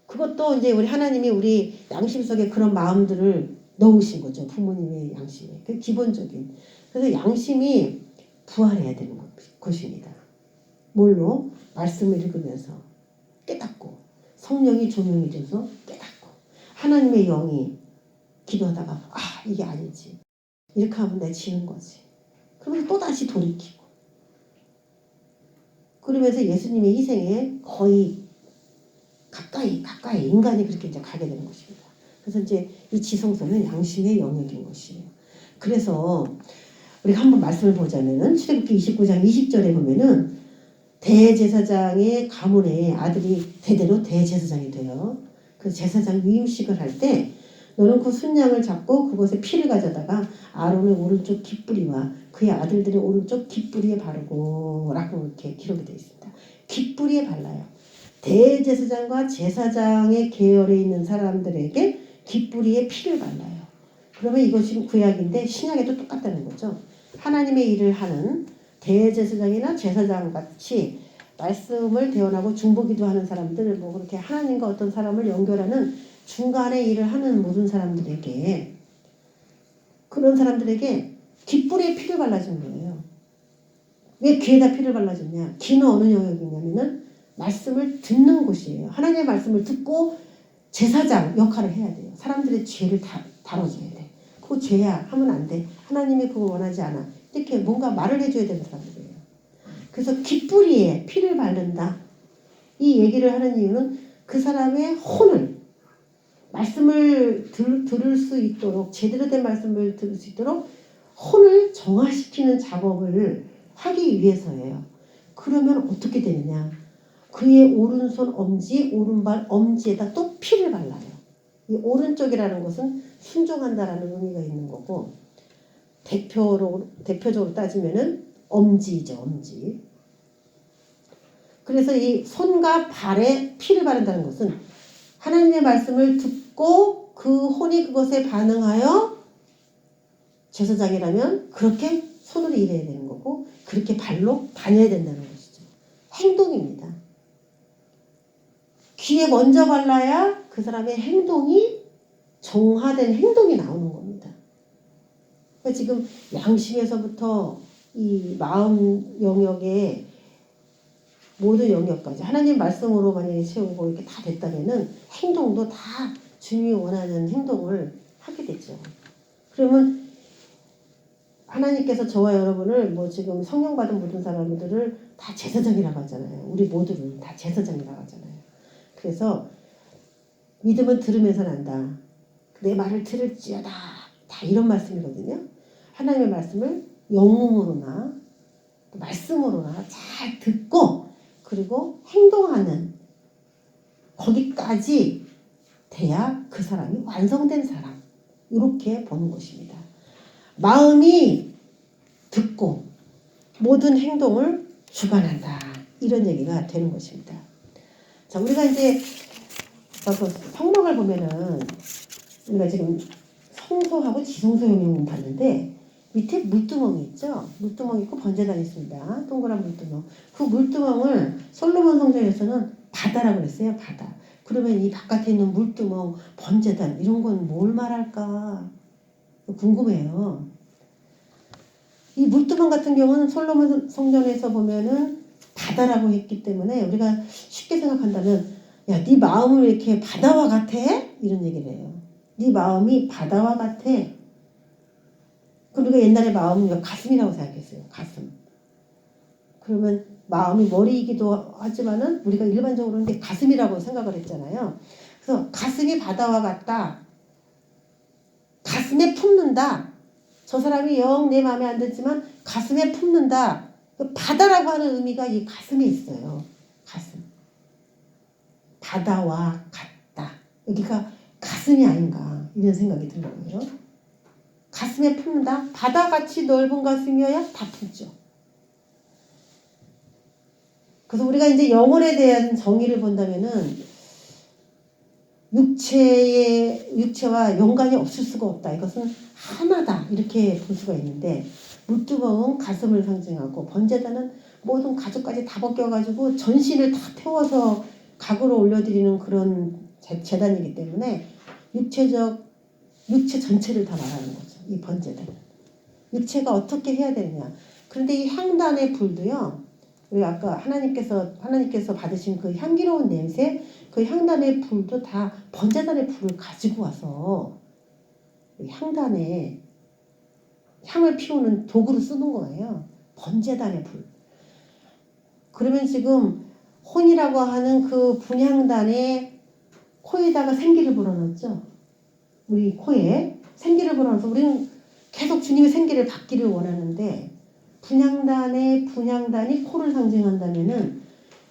그것도 이제 우리 하나님이 우리 양심 속에 그런 마음들을 넣으신 거죠. 부모님의 양심에. 그 기본적인. 그래서 양심이 부활해야 되는 것입니다. 뭘로? 말씀을 읽으면서. 깨닫고 성령이 조명이 돼서 깨닫고 하나님의 영이 기도하다가 이게 아니지 이렇게 하면 내가 지는 거지. 그러면서 또다시 돌이키고 그러면서 예수님의 희생에 거의 가까이 인간이 그렇게 이제 가게 되는 것입니다. 그래서 이제 이 지성소는 양심의 영역인 것이에요. 그래서 우리가 한번 말씀을 보자면은 출애굽기 29장 20절에 보면은 대제사장의 가문에 아들이 대대로 대제사장이 돼요. 그 제사장 위임식을 할 때 너는 그 순양을 잡고 그것에 피를 가져다가 아론의 오른쪽 깃뿌리와 그의 아들들의 오른쪽 깃뿌리에 바르고 라고 이렇게 기록이 되어 있습니다. 깃뿌리에 발라요. 대제사장과 제사장의 계열에 있는 사람들에게 깃뿌리에 피를 발라요. 그러면 이것이 구약인데 신약에도 똑같다는 거죠. 하나님의 일을 하는 대제사장이나 제사장 같이 말씀을 대언하고 중보기도 하는 사람들, 뭐 그렇게 하나님과 어떤 사람을 연결하는 중간에 일을 하는 모든 사람들에게 그런 사람들에게 깃뿌리에 피를 발라준 거예요. 왜 귀에다 피를 발라줬냐? 귀는 어느 영역이냐면은 말씀을 듣는 곳이에요. 하나님의 말씀을 듣고 제사장 역할을 해야 돼요. 사람들의 죄를 다뤄줘야 돼. 그거 죄야 하면 안 돼. 하나님이 그거 원하지 않아. 이렇게 뭔가 말을 해줘야 되는 사람들이에요. 그래서 깃뿌리에 피를 바른다. 이 얘기를 하는 이유는 그 사람의 혼을 말씀을 들을 수 있도록 제대로 된 말씀을 들을 수 있도록 혼을 정화시키는 작업을 하기 위해서예요. 그러면 어떻게 되느냐? 그의 오른손 엄지, 오른발 엄지에다 또 피를 발라요. 이 오른쪽이라는 것은 순종한다라는 의미가 있는 거고 대표적으로 따지면은 엄지죠, 엄지. 그래서 이 손과 발에 피를 바른다는 것은 하나님의 말씀을 듣고 그 혼이 그것에 반응하여 제사장이라면 그렇게 손으로 일해야 되는 거고 그렇게 발로 다녀야 된다는 것이죠. 행동입니다. 귀에 먼저 발라야 그 사람의 행동이 정화된 행동이 나오는 겁니다. 그러니까 지금 양심에서부터 이 마음 영역에 모든 영역까지 하나님 말씀으로 만약에 채우고 이렇게 다 됐다면은 행동도 다 주님이 원하는 행동을 하게 되죠. 그러면 하나님께서 저와 여러분을 뭐 지금 성령 받은 모든 사람들을 다 제사장이라고 하잖아요. 우리 모두를 다 제사장이라고 하잖아요. 그래서 믿음은 들으면서 난다. 내 말을 들을지어다. 다 이런 말씀이거든요. 하나님의 말씀을 영음으로나 말씀으로나 잘 듣고 그리고 행동하는 거기까지 돼야 그 사람이 완성된 사람. 이렇게 보는 것입니다. 마음이 듣고 모든 행동을 주관한다. 이런 얘기가 되는 것입니다. 자, 우리가 이제 성막을 보면은 우리가 지금 성소하고 지성소 영역을 봤는데 밑에 물두멍이 있죠. 물두멍이 있고 번제단이 있습니다. 동그란 물두멍. 그 물두멍을 솔로몬 성전에서는 바다라고 그랬어요. 바다. 그러면 이 바깥에 있는 물두멍, 번제단 이런 건 뭘 말할까 궁금해요. 이 물두멍 같은 경우는 솔로몬 성전에서 보면은 바다라고 했기 때문에 우리가 쉽게 생각한다면 야, 네 마음을 이렇게 바다와 같아? 이런 얘기를 해요. 네 마음이 바다와 같아. 그럼 우리가 옛날에 마음은 가슴이라고 생각했어요. 가슴. 그러면 마음이 머리이기도 하지만은 우리가 일반적으로는 이게 가슴이라고 생각을 했잖아요. 그래서 가슴이 바다와 같다. 가슴에 품는다. 저 사람이 영 내 마음에 안 들지만 가슴에 품는다. 바다라고 하는 의미가 이 가슴에 있어요. 가슴. 바다와 같다. 여기가 가슴이 아닌가 이런 생각이 드는 거예요. 가슴에 품는다. 바다같이 넓은 가슴이어야 다 품죠. 그래서 우리가 이제 영혼에 대한 정의를 본다면은 육체와 연관이 없을 수가 없다. 이것은 하나다. 이렇게 볼 수가 있는데 물두멍은 가슴을 상징하고 번제단은 모든 가죽까지 다 벗겨가지고 전신을 다 태워서 각으로 올려드리는 그런 제단이기 때문에 육체 전체를 다 말하는 거죠. 이 번제단은. 육체가 어떻게 해야 되느냐. 그런데 이 향단의 불도요. 우리 아까 하나님께서 받으신 그 향기로운 냄새, 그 향단의 불도 다 번제단의 불을 가지고 와서 향단에 향을 피우는 도구로 쓰는 거예요. 번제단의 불. 그러면 지금 혼이라고 하는 그 분향단에 코에다가 생기를 불어넣었죠. 우리 코에 생기를 불어넣어서 우리는 계속 주님의 생기를 받기를 원하는데 분향단이 코를 상징한다면은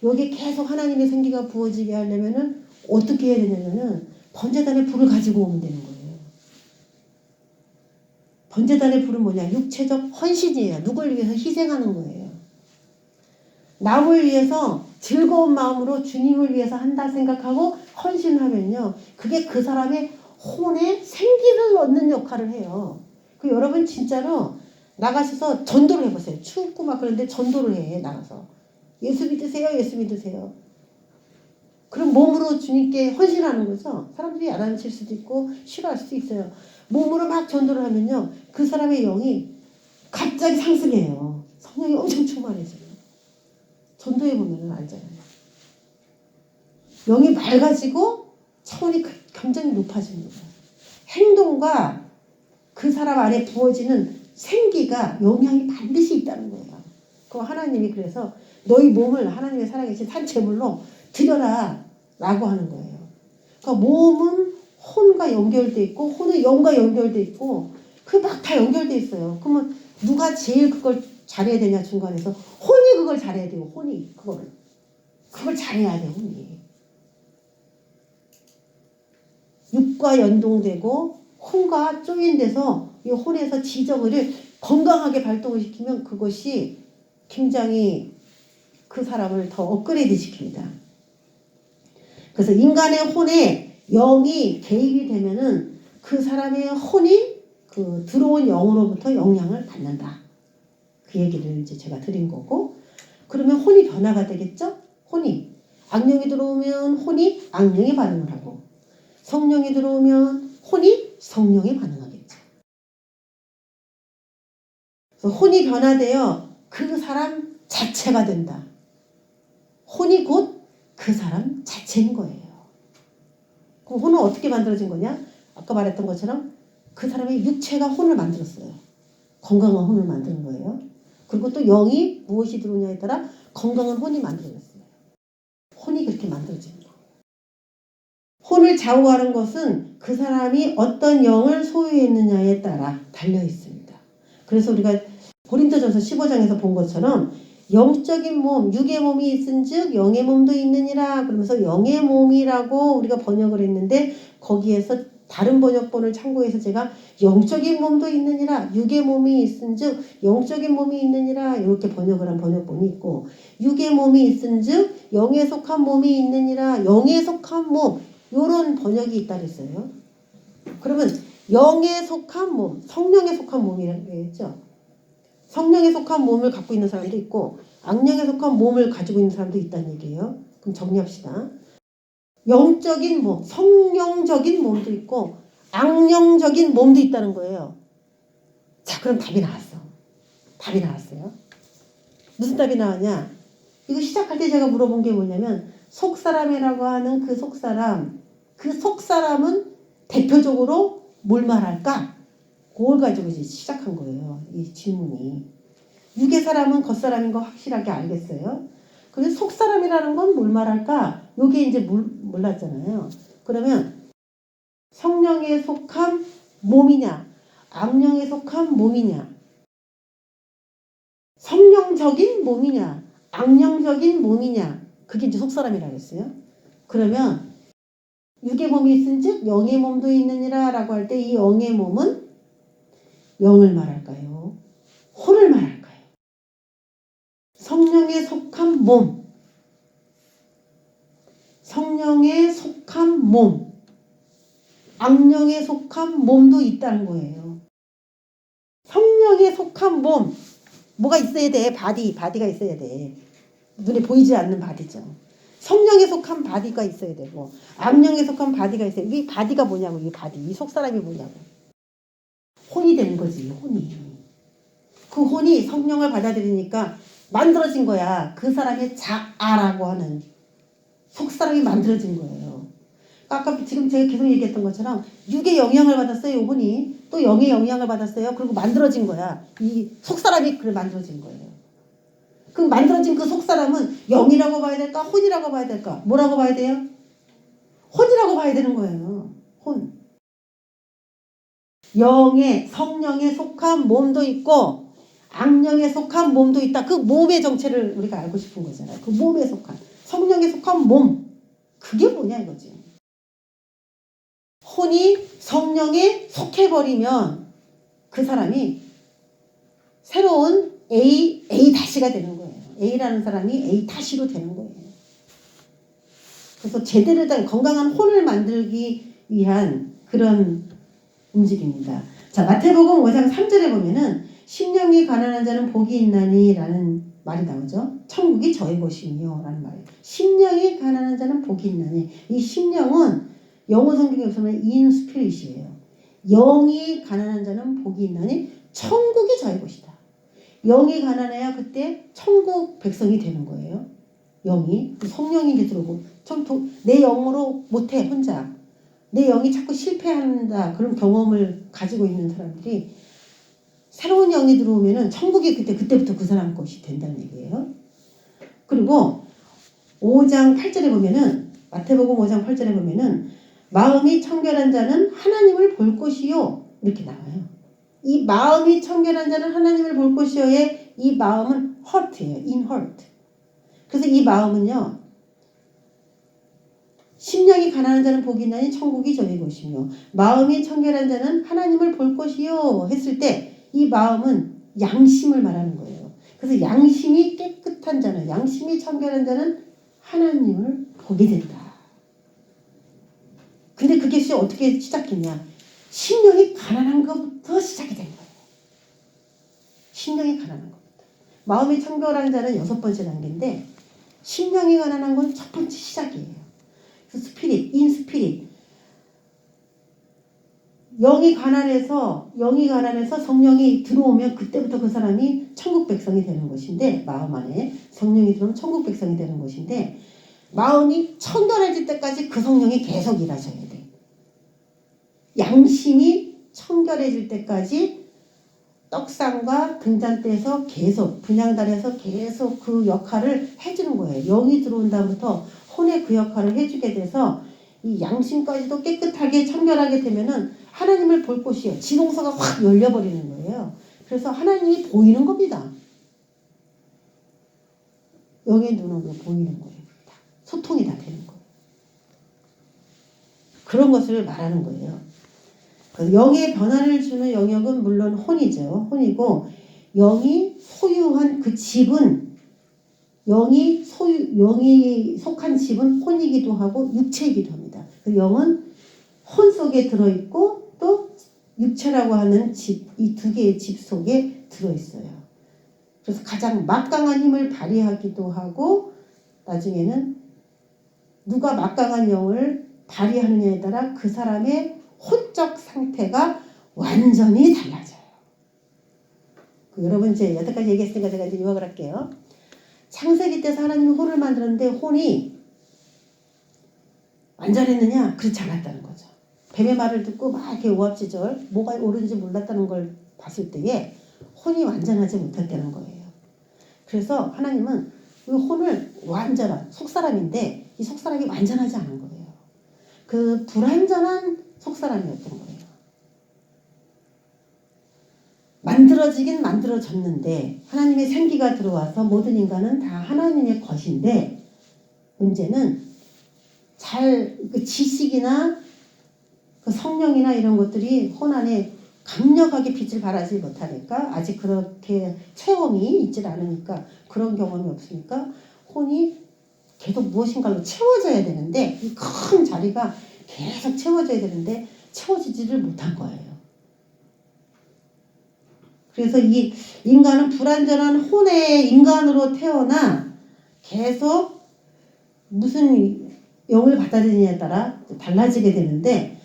여기 계속 하나님의 생기가 부어지게 하려면은 어떻게 해야 되냐면은 번제단의 불을 가지고 오면 되는 거예요. 번제단의 불은 뭐냐? 육체적 헌신이에요. 누굴 위해서 희생하는 거예요. 남을 위해서 즐거운 마음으로 주님을 위해서 한다 생각하고 헌신하면요. 그게 그 사람의 혼에 생기를 얻는 역할을 해요. 그 여러분 진짜로 나가셔서 전도를 해보세요. 춥고 막 그런데 전도를 해. 나가서. 예수 믿으세요. 예수 믿으세요. 그럼 몸으로 주님께 헌신하는 거죠. 사람들이 야단칠 수도 있고 싫어할 수도 있어요. 몸으로 막 전도를 하면요. 그 사람의 영이 갑자기 상승해요. 성령이 엄청 충만해져요. 전도해보면 알잖아요. 영이 맑아지고 차원이 굉장히 높아지는 거예요. 행동과 그 사람 안에 부어지는 생기가 영향이 반드시 있다는 거예요. 그 하나님이 그래서 너희 몸을 하나님의 살아계신 산 제물로 드려라 라고 하는 거예요. 그러니까 몸은 혼과 연결돼 있고 혼은 영과 연결돼 있고 그 막 다 연결돼 있어요. 그러면 누가 제일 그걸 잘해야 되냐 중간에서 혼이 그걸 잘해야 돼요. 혼이 그걸 잘해야 돼요. 혼이 육과 연동되고 혼과 조인돼서 이 혼에서 지정을 건강하게 발동을 시키면 그것이 굉장히 그 사람을 더 업그레이드 시킵니다. 그래서 인간의 혼에 영이 개입이 되면은 그 사람의 혼이 그 들어온 영으로부터 영향을 받는다. 그 얘기를 이제 제가 드린 거고, 그러면 혼이 변화가 되겠죠? 혼이 악령이 들어오면 혼이 악령의 반응을 하고 성령이 들어오면 혼이 성령의 반응하겠죠. 그래서 혼이 변화되어 그 사람 자체가 된다. 혼이 곧 그 사람 자체인 거예요. 그럼 혼은 어떻게 만들어진 거냐? 아까 말했던 것처럼 그 사람의 육체가 혼을 만들었어요. 건강한 혼을 만드는 거예요. 그리고 또 영이 무엇이 들어오냐에 따라 건강한 혼이 만들어졌어요. 혼이 그렇게 만들어진 거예요. 혼을 좌우하는 것은 그 사람이 어떤 영을 소유했느냐에 따라 달려 있습니다. 그래서 우리가 고린도전서 15장에서 본 것처럼 영적인 몸, 육의 몸이 있은즉 영의 몸도 있느니라 그러면서 영의 몸이라고 우리가 번역을 했는데 거기에서 다른 번역본을 참고해서 제가 영적인 몸도 있느니라 육의 몸이 있은즉 영적인 몸이 있느니라 이렇게 번역을 한 번역본이 있고 육의 몸이 있은즉 영에 속한 몸이 있느니라 영에 속한 몸 이런 번역이 있다 그랬어요. 그러면 영에 속한 몸, 성령에 속한 몸이라고 했죠. 성령에 속한 몸을 갖고 있는 사람도 있고 악령에 속한 몸을 가지고 있는 사람도 있다는 얘기예요. 그럼 정리합시다. 영적인 몸, 성령적인 몸도 있고 악령적인 몸도 있다는 거예요. 자, 그럼 답이 나왔어. 답이 나왔어요. 무슨 답이 나왔냐? 이거 시작할 때 제가 물어본 게 뭐냐면 속사람이라고 하는 그 속사람은 대표적으로 뭘 말할까? 그걸 가지고 이제 시작한 거예요. 이 질문이. 육의 사람은 겉사람인 거 확실하게 알겠어요. 근데 속사람이라는 건 뭘 말할까? 요게 이제 몰랐잖아요. 그러면 성령에 속한 몸이냐, 악령에 속한 몸이냐, 성령적인 몸이냐, 악령적인 몸이냐, 그게 이제 속사람이라고 했어요. 그러면 육의 몸이 있은즉 영의 몸도 있느니라 라고 할 때 이 영의 몸은 영을 말할까요? 혼을 말할까요? 성령에 속한 몸, 성령에 속한 몸, 악령에 속한 몸도 있다는 거예요. 성령에 속한 몸, 뭐가 있어야 돼? 바디가 있어야 돼. 눈에 보이지 않는 바디죠. 성령에 속한 바디가 있어야 되고 악령에 속한 바디가 있어야 돼. 이 바디가 뭐냐고, 이 속사람이 뭐냐고. 혼이 되는 거지, 혼이. 그 혼이 성령을 받아들이니까 만들어진 거야. 그 사람의 자아라고 하는 속사람이 만들어진 거예요. 아까 지금 제가 계속 얘기했던 것처럼 육의 영향을 받았어요. 혼이 또 영의 영향을 받았어요. 그리고 만들어진 거야. 이 속사람이 그래 만들어진 거예요. 그럼 만들어진 그 속사람은 영이라고 봐야 될까? 혼이라고 봐야 될까? 뭐라고 봐야 돼요? 혼이라고 봐야 되는 거예요. 혼. 영의 성령에 속한 몸도 있고 악령에 속한 몸도 있다. 그 몸의 정체를 우리가 알고 싶은 거잖아요. 그 몸에 속한 성령에 속한 몸. 그게 뭐냐 이거지. 혼이 성령에 속해버리면 그 사람이 새로운 A-가 되는 거예요. A라는 사람이 A-로 되는 거예요. 그래서 제대로 된 건강한 혼을 만들기 위한 그런 움직입니다. 자, 마태복음 5장 3절에 보면은 심령이 가난한 자는 복이 있나니 라는 말이 나오죠. 천국이 저의 것이며 라는 말이에요. 심령이 가난한 자는 복이 있나니. 이 심령은 영어 성경에 보면 in spirit이에요. 영이 가난한 자는 복이 있나니 천국이 저의 것이다. 영이 가난해야 그때 천국 백성이 되는 거예요. 영이 성령이 이제 들어오고 내 영으로 못해 혼자 내 영이 자꾸 실패한다 그런 경험을 가지고 있는 사람들이 새로운 영이 들어오면은 천국이 그때부터 그 사람 것이 된다는 얘기예요. 그리고 5장 8절에 보면은 마태복음 5장 8절에 보면은 마음이 청결한 자는 하나님을 볼 것이요 이렇게 나와요. 이 마음이 청결한 자는 하나님을 볼 것이요의 이 마음은 heart예요. in heart. 그래서 이 마음은요. 심령이 가난한 자는 복이 있나니 천국이 저의 것이며 마음이 청결한 자는 하나님을 볼 것이요 했을 때 이 마음은 양심을 말하는 거예요. 그래서 양심이 깨끗한 자는 양심이 청결한 자는 하나님을 보게 된다. 근데 그게 어떻게 시작했냐. 심령이 가난한 것부터 시작이 된 거예요. 심령이 가난한 것부터. 마음이 청결한 자는 6번째 단계인데 심령이 가난한 건 첫 번째 시작이에요. 스피릿, 인 스피릿. 영이 가난해서 성령이 들어오면 그때부터 그 사람이 천국 백성이 되는 것인데 마음 안에 성령이 들어오면 천국 백성이 되는 것인데 마음이 청결해질 때까지 그 성령이 계속 일하셔야 돼. 양심이 청결해질 때까지 떡상과 등잔대에서 계속 분향단에서 계속 그 역할을 해주는 거예요. 영이 들어온 다음부터 혼의 그 역할을 해주게 돼서 이 양심까지도 깨끗하게 청결하게 되면은 하나님을 볼 곳이에요. 지동서가 확 열려버리는 거예요. 그래서 하나님이 보이는 겁니다. 영의 눈으로 보이는 거예요. 소통이 다 되는 거예요. 그런 것을 말하는 거예요. 영의 변화를 주는 영역은 물론 혼이죠. 혼이고 영이 소유한 그 집은 영이 속한 집은 혼이기도 하고 육체이기도 합니다. 그 영은 혼 속에 들어있고 또 육체라고 하는 집, 이 두 개의 집 속에 들어있어요. 그래서 가장 막강한 힘을 발휘하기도 하고 나중에는 누가 막강한 영을 발휘하느냐에 따라 그 사람의 혼적 상태가 완전히 달라져요. 여러분 이제 여태까지 얘기했으니까 제가 이제 요약을 할게요. 창세기 때서 하나님이 혼을 만들었는데 혼이 완전했느냐? 그렇지 않았다는 거죠. 뱀의 말을 듣고 막 이렇게 오합지졸 뭐가 옳은지 몰랐다는 걸 봤을 때에 혼이 완전하지 못했다는 거예요. 그래서 하나님은 이 혼을 완전한 속사람인데 이 속사람이 완전하지 않은 거예요. 그 불완전한 속사람이었던 거예요. 만들어지긴 만들어졌는데 하나님의 생기가 들어와서 모든 인간은 다 하나님의 것인데 문제는 그 지식이나 그 성령이나 이런 것들이 혼 안에 강력하게 빛을 발하지 못하니까 아직 그렇게 체험이 있질 않으니까 그런 경험이 없으니까 혼이 계속 무엇인가로 채워져야 되는데 이 큰 자리가 계속 채워져야 되는데 채워지지를 못한 거예요. 그래서 이 인간은 불완전한 혼의 인간으로 태어나 계속 무슨 영을 받아들이냐에 따라 달라지게 되는데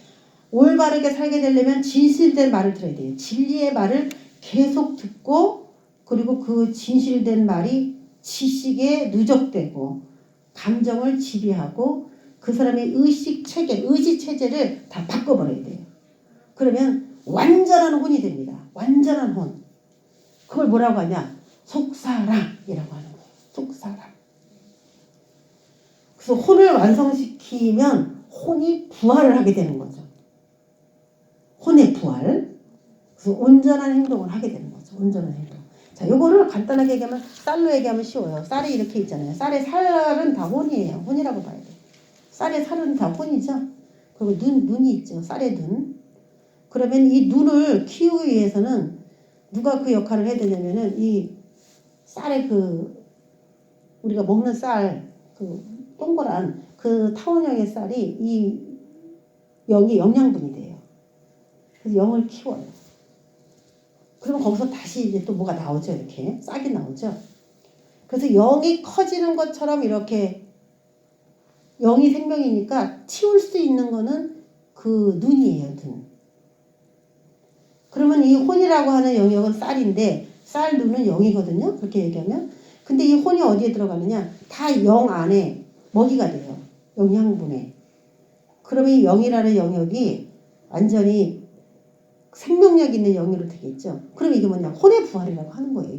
올바르게 살게 되려면 진실된 말을 들어야 돼요. 진리의 말을 계속 듣고 그리고 그 진실된 말이 지식에 누적되고 감정을 지배하고 그 사람의 의식 체계, 의지 체제를 다 바꿔버려야 돼요. 그러면 완전한 혼이 됩니다. 완전한 혼. 그걸 뭐라고 하냐? 속사람이라고 하는 거예요. 속사람. 그래서 혼을 완성시키면 혼이 부활을 하게 되는 거죠. 혼의 부활. 그래서 온전한 행동을 하게 되는 거죠. 온전한 행동. 자, 요거를 간단하게 얘기하면 쌀로 얘기하면 쉬워요. 쌀이 이렇게 있잖아요. 쌀의 살은 다 혼이에요. 혼이라고 봐야 돼요. 쌀의 살은 다 혼이죠. 그리고 눈이 있죠. 쌀의 눈. 그러면 이 눈을 키우기 위해서는 누가 그 역할을 해야 되냐면은 이 쌀의 우리가 먹는 쌀, 동그란 타원형의 쌀이 이 영이 영양분이 돼요. 그래서 영을 키워요. 그러면 거기서 다시 이제 또 뭐가 나오죠. 이렇게 싹이 나오죠. 그래서 영이 커지는 것처럼 이렇게 영이 생명이니까 틔울 수 있는 거는 그 눈이에요. 눈. 그러면 이 혼이라고 하는 영역은 쌀인데 쌀 눈은 영이거든요. 그렇게 얘기하면. 근데 이 혼이 어디에 들어가느냐? 다 영 안에 먹이가 돼요. 영양분에. 그러면 이 영이라는 영역이 완전히 생명력 있는 영역으로 되겠죠. 그럼 이게 뭐냐? 혼의 부활이라고 하는 거예요.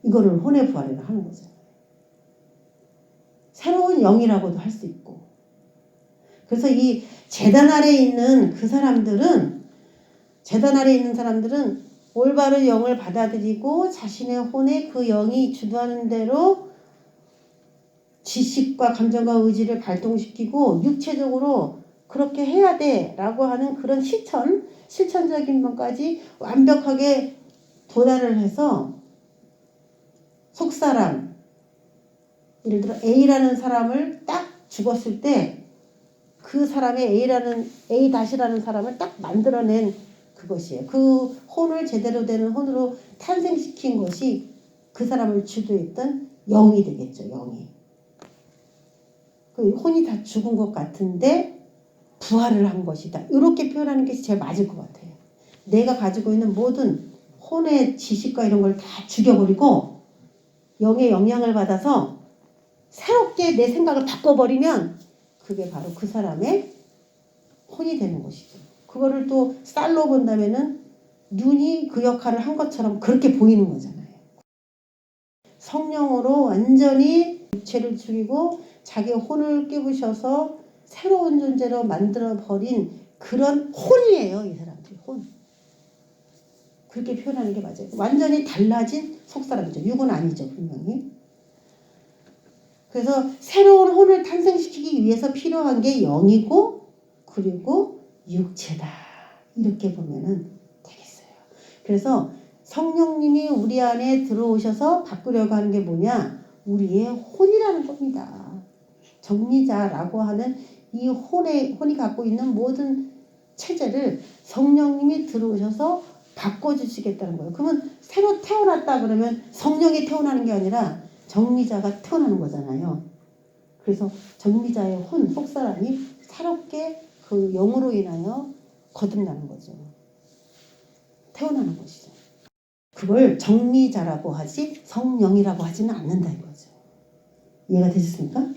이거를 혼의 부활이라고 하는 거죠. 새로운 영이라고도 할 수 있고. 그래서 이 제단 아래에 있는 그 사람들은 올바른 영을 받아들이고 자신의 혼에 그 영이 주도하는 대로 지식과 감정과 의지를 발동시키고 육체적으로 그렇게 해야 돼 라고 하는 그런 실천적인 것까지 완벽하게 도달을 해서 속사람, 예를 들어 A라는 사람을 딱 죽었을 때 그 사람의 A-라는 사람을 딱 만들어낸 그것이에요. 그 혼을 제대로 되는 혼으로 탄생시킨 것이 그 사람을 주도했던 영이 되겠죠. 영이. 그 혼이 다 죽은 것 같은데 부활을 한 것이다. 이렇게 표현하는 게 제일 맞을 것 같아요. 내가 가지고 있는 모든 혼의 지식과 이런 걸 다 죽여버리고 영의 영향을 받아서 새롭게 내 생각을 바꿔버리면 그게 바로 그 사람의 혼이 되는 것이죠. 그거를 또 쌀로 본다면은 눈이 그 역할을 한 것처럼 그렇게 보이는 거잖아요. 성령으로 완전히 육체를 죽이고 자기 혼을 깨부셔서 새로운 존재로 만들어버린 그런 혼이에요. 이 사람들이 혼. 그렇게 표현하는 게 맞아요. 완전히 달라진 속사람이죠. 육은 아니죠. 분명히. 그래서 새로운 혼을 탄생시키기 위해서 필요한 게 영이고 그리고 육체다. 이렇게 보면은 되겠어요. 그래서 성령님이 우리 안에 들어오셔서 바꾸려고 하는 게 뭐냐? 우리의 혼이라는 겁니다. 정리자라고 하는 이 혼이 갖고 있는 모든 체제를 성령님이 들어오셔서 바꿔주시겠다는 거예요. 그러면 새로 태어났다 그러면 성령이 태어나는 게 아니라 정리자가 태어나는 거잖아요. 그래서 정리자의 혼, 속사람이 새롭게 그 영으로 인하여 거듭나는 거죠. 태어나는 것이죠. 그걸 정리자라고 하지 성령이라고 하지는 않는다 이거죠. 이해가 되셨습니까?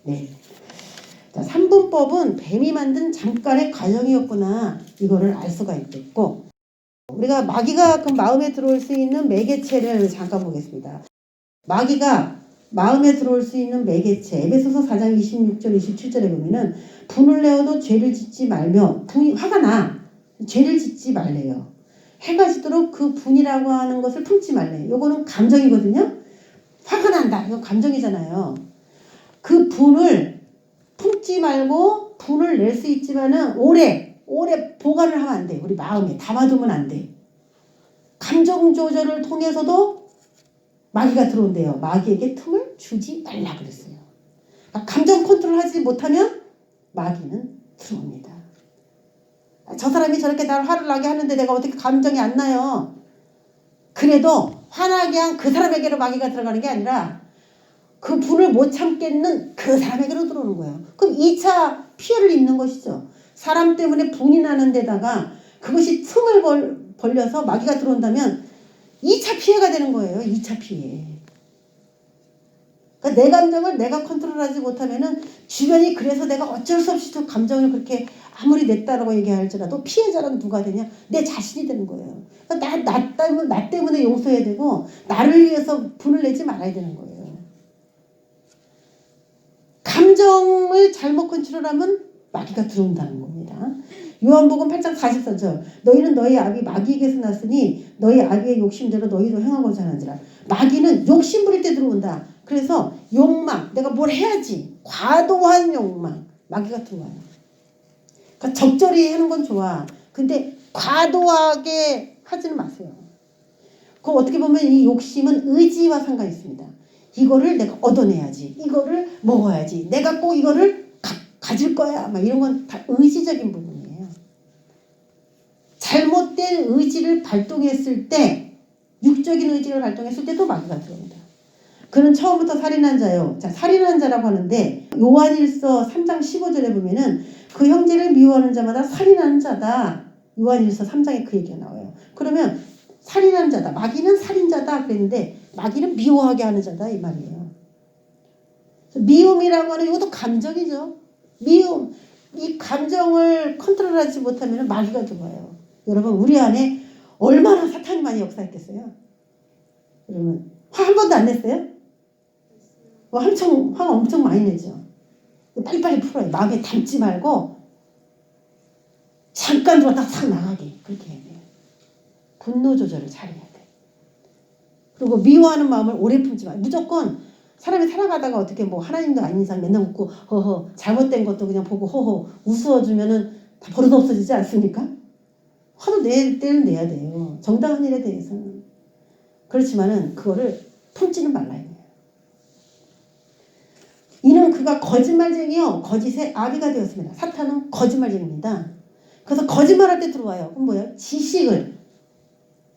네. 자, 3분법은 뱀이 만든 잠깐의 과정이었구나. 이거를 알 수가 있겠고 우리가 마귀가 그 마음에 들어올 수 있는 매개체를 잠깐 보겠습니다. 마귀가 마음에 들어올 수 있는 매개체 에베소서 4장 26절 27절에 보면은 분을 내어도 죄를 짓지 말며 화가 나 죄를 짓지 말래요. 해가 지도록 그 분이라고 하는 것을 품지 말래요. 요거는 감정이거든요. 화가 난다. 이거 감정이잖아요. 그 분을 품지 말고 분을 낼 수 있지만은 오래 보관을 하면 안 돼. 우리 마음에 담아두면 안 돼. 감정 조절을 통해서도 마귀가 들어온대요. 마귀에게 틈을 주지 말라 그랬어요. 그러니까 감정 컨트롤하지 못하면 마귀는 들어옵니다. 저 사람이 저렇게 나를 화를 나게 하는데 내가 어떻게 감정이 안 나요? 그래도 화나게 한 그 사람에게로 마귀가 들어가는 게 아니라 그 분을 못 참겠는 그 사람에게로 들어오는 거예요. 그럼 2차 피해를 입는 것이죠. 사람 때문에 분이 나는 데다가 그것이 틈을 벌려서 마귀가 들어온다면 2차 피해가 되는 거예요. 2차 피해. 그러니까 내 감정을 내가 컨트롤하지 못하면은 주변이 그래서 내가 어쩔 수 없이 또 감정을 그렇게 아무리 냈다라고 얘기할지라도 피해자는 누가 되냐? 내 자신이 되는 거예요. 그러니까 나 때문에 용서해야 되고 나를 위해서 분을 내지 말아야 되는 거예요. 감정을 잘못 컨트롤하면 마귀가 들어온다는 겁니다. 요한복음 8장 44절 너희는 너희 아비 마귀에게서 났으니 너희 아비의 욕심대로 너희도 행하고자 하는지라. 마귀는 욕심 부릴 때 들어온다. 그래서 욕망, 내가 뭘 해야지, 과도한 욕망, 마귀가 들어와요. 그러니까 적절히 하는 건 좋아. 근데 과도하게 하지는 마세요. 그 어떻게 보면 이 욕심은 의지와 상관이 있습니다. 이거를 내가 얻어내야지, 이거를 먹어야지, 내가 꼭 이거를 가질 거야, 막 이런 건 다 의지적인 부분이에요. 잘못된 의지를 발동했을 때, 육적인 의지를 발동했을 때도 마귀가 들어옵니다. 그는 처음부터 살인한 자요. 자, 살인한 자라고 하는데 요한일서 3장 15절에 보면은 그 형제를 미워하는 자마다 살인하는 자다. 요한일서 3장에 그 얘기가 나와요. 그러면 살인하는 자다. 마귀는 살인자다 그랬는데 마귀는 미워하게 하는 자다 이 말이에요. 미움이라고 하는 이것도 감정이죠. 미움. 이 감정을 컨트롤하지 못하면 마귀가 들어와요. 여러분 우리 안에 얼마나 사탄이 많이 역사했겠어요? 여러분 화 한 번도 안 냈어요? 화가 엄청 많이 내죠. 빨리빨리 풀어요. 마음에 담지 말고 잠깐 들어갔다 싹 나가게 그렇게 해야 돼요. 분노 조절을 잘해야 돼. 그리고 미워하는 마음을 오래 품지 마. 무조건 사람이 살아가다가 어떻게 뭐 하나님도 아닌 이상 맨날 웃고 허허 잘못된 것도 그냥 보고 허허 웃어주면은 다 버릇 없어지지 않습니까? 화도 낼 때는 내야 돼요. 정당한 일에 대해서는. 그렇지만은 그거를 품지는 말라요. 이는 그가 거짓말쟁이요 거짓의 아비가 되었습니다. 사탄은 거짓말쟁이입니다. 그래서 거짓말할 때 들어와요. 그럼 뭐예요? 지식을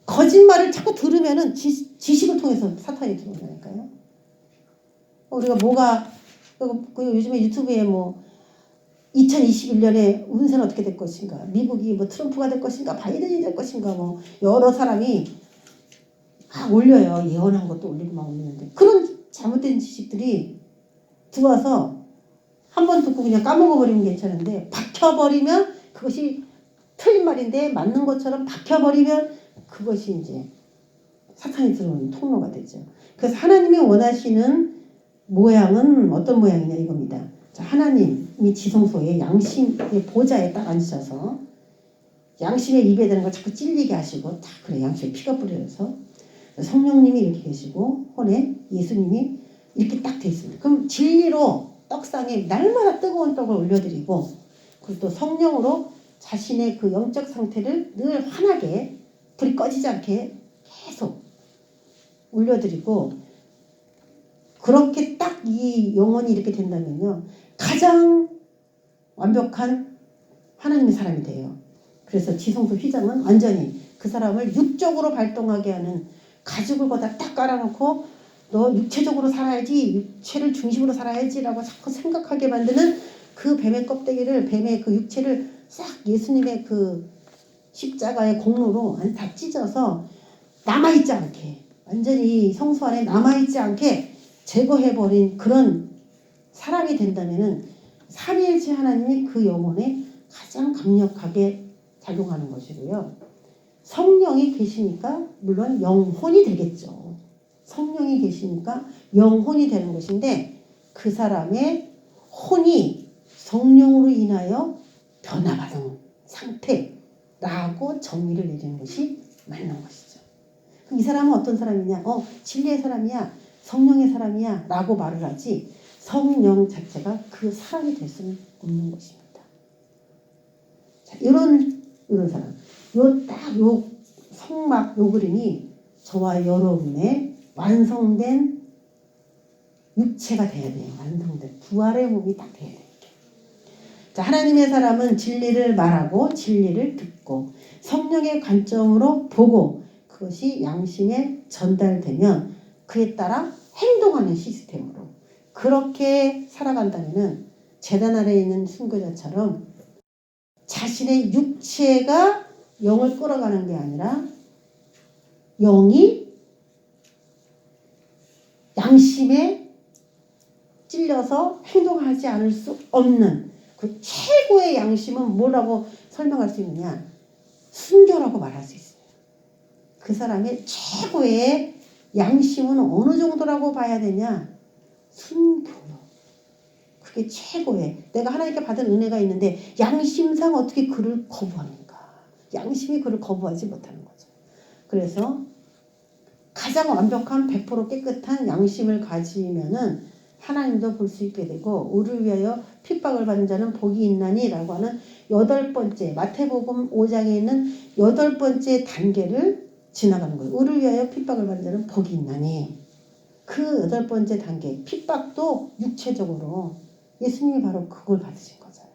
거짓말을 자꾸 들으면은 지식을 통해서 사탄이 들어온다니까요. 우리가 뭐가 요즘에 유튜브에 뭐 2021년에 운세는 어떻게 될 것인가, 미국이 뭐 트럼프가 될 것인가, 바이든이 될 것인가, 뭐 여러 사람이 올려요. 예언한 것도 올리고 막 올리는데 그런 잘못된 지식들이 들어와서 한 번 듣고 그냥 까먹어버리면 괜찮은데 박혀버리면 그것이 틀린 말인데 맞는 것처럼 박혀버리면 그것이 이제 사탄이 들어오는 통로가 되죠. 그래서 하나님이 원하시는 모양은 어떤 모양이냐 이겁니다. 자, 하나님이 지성소에 양심의 보좌에 딱 앉으셔서 양심의 입에 대는 걸 자꾸 찔리게 하시고 딱 그래 양심에 피가 뿌려서 성령님이 이렇게 계시고 혼에 예수님이 이렇게 딱 돼 있습니다. 그럼 진리로 떡상에 날마다 뜨거운 떡을 올려드리고 그리고 또 성령으로 자신의 그 영적 상태를 늘 환하게 불이 꺼지지 않게 계속 올려드리고 그렇게 딱 이 영혼이 이렇게 된다면요 가장 완벽한 하나님의 사람이 돼요. 그래서 지성소 휘장은 완전히 그 사람을 육적으로 발동하게 하는 가죽을 거기다 딱 깔아놓고 너 육체적으로 살아야지 육체를 중심으로 살아야지라고 자꾸 생각하게 만드는 그 뱀의 껍데기를 뱀의 그 육체를 싹 예수님의 그 십자가의 공로로 다 찢어서 남아있지 않게 완전히 성소 안에 남아있지 않게 제거해버린 그런 사람이 된다면은 삼위일체 하나님이 그 영혼에 가장 강력하게 작용하는 것이고요. 성령이 계시니까 물론 영혼이 되겠죠. 성령이 계시니까 영혼이 되는 것인데 그 사람의 혼이 성령으로 인하여 변화받은 상태라고 정의를 내리는 것이 맞는 것이죠. 그럼 이 사람은 어떤 사람이냐? 진리의 사람이야. 성령의 사람이야. 라고 말을 하지 성령 자체가 그 사람이 될 수는 없는 것입니다. 자, 이런 사람. 요 성막, 요 그림이 저와 여러분의 완성된 육체가 돼야 돼요. 완성된 부활의 몸이 딱 돼야 돼요. 자, 하나님의 사람은 진리를 말하고 진리를 듣고 성령의 관점으로 보고 그것이 양심에 전달되면 그에 따라 행동하는 시스템으로 그렇게 살아간다면 제단 아래에 있는 순교자처럼 자신의 육체가 영을 끌어가는 게 아니라 영이 양심에 찔려서 행동하지 않을 수 없는 그 최고의 양심은 뭐라고 설명할 수 있느냐? 순교라고 말할 수 있어요. 그 사람의 최고의 양심은 어느 정도라고 봐야 되냐? 순교. 그게 최고의, 내가 하나님께 받은 은혜가 있는데 양심상 어떻게 그를 거부합니까? 양심이 그를 거부하지 못하는 거죠. 그래서 가장 완벽한 100% 깨끗한 양심을 가지면은 하나님도 볼 수 있게 되고, 우리를 위하여 핍박을 받는 자는 복이 있나니 라고 하는 8번째, 마태복음 5장에 있는 8번째 단계를 지나가는 거예요. 우리를 위하여 핍박을 받는 자는 복이 있나니. 그 8번째 단계, 핍박도 육체적으로 예수님이 바로 그걸 받으신 거잖아요.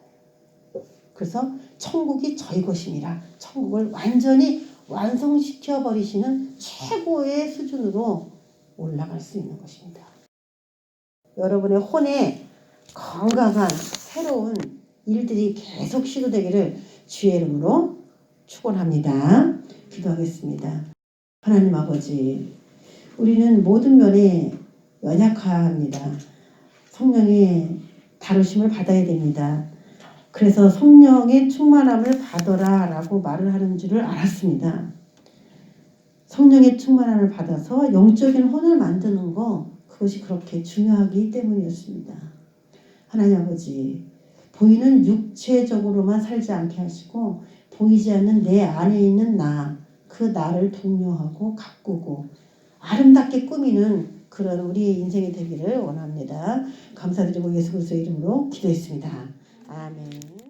그래서 천국이 저희 것임이라, 천국을 완전히 완성시켜 버리시는 최고의 수준으로 올라갈 수 있는 것입니다. 여러분의 혼에 건강한 새로운 일들이 계속 시도되기를 주의 이름으로 축원합니다. 기도하겠습니다. 하나님 아버지, 우리는 모든 면에 연약합니다. 성령의 다루심을 받아야 됩니다. 그래서 성령의 충만함을 받아라 라고 말을 하는 줄을 알았습니다. 성령의 충만함을 받아서 영적인 혼을 만드는 거, 그것이 그렇게 중요하기 때문이었습니다. 하나님 아버지, 보이는 육체적으로만 살지 않게 하시고 보이지 않는 내 안에 있는 나, 그 나를 독려하고 가꾸고 아름답게 꾸미는 그런 우리의 인생이 되기를 원합니다. 감사드리고 예수 그리스도의 이름으로 기도했습니다. 아멘.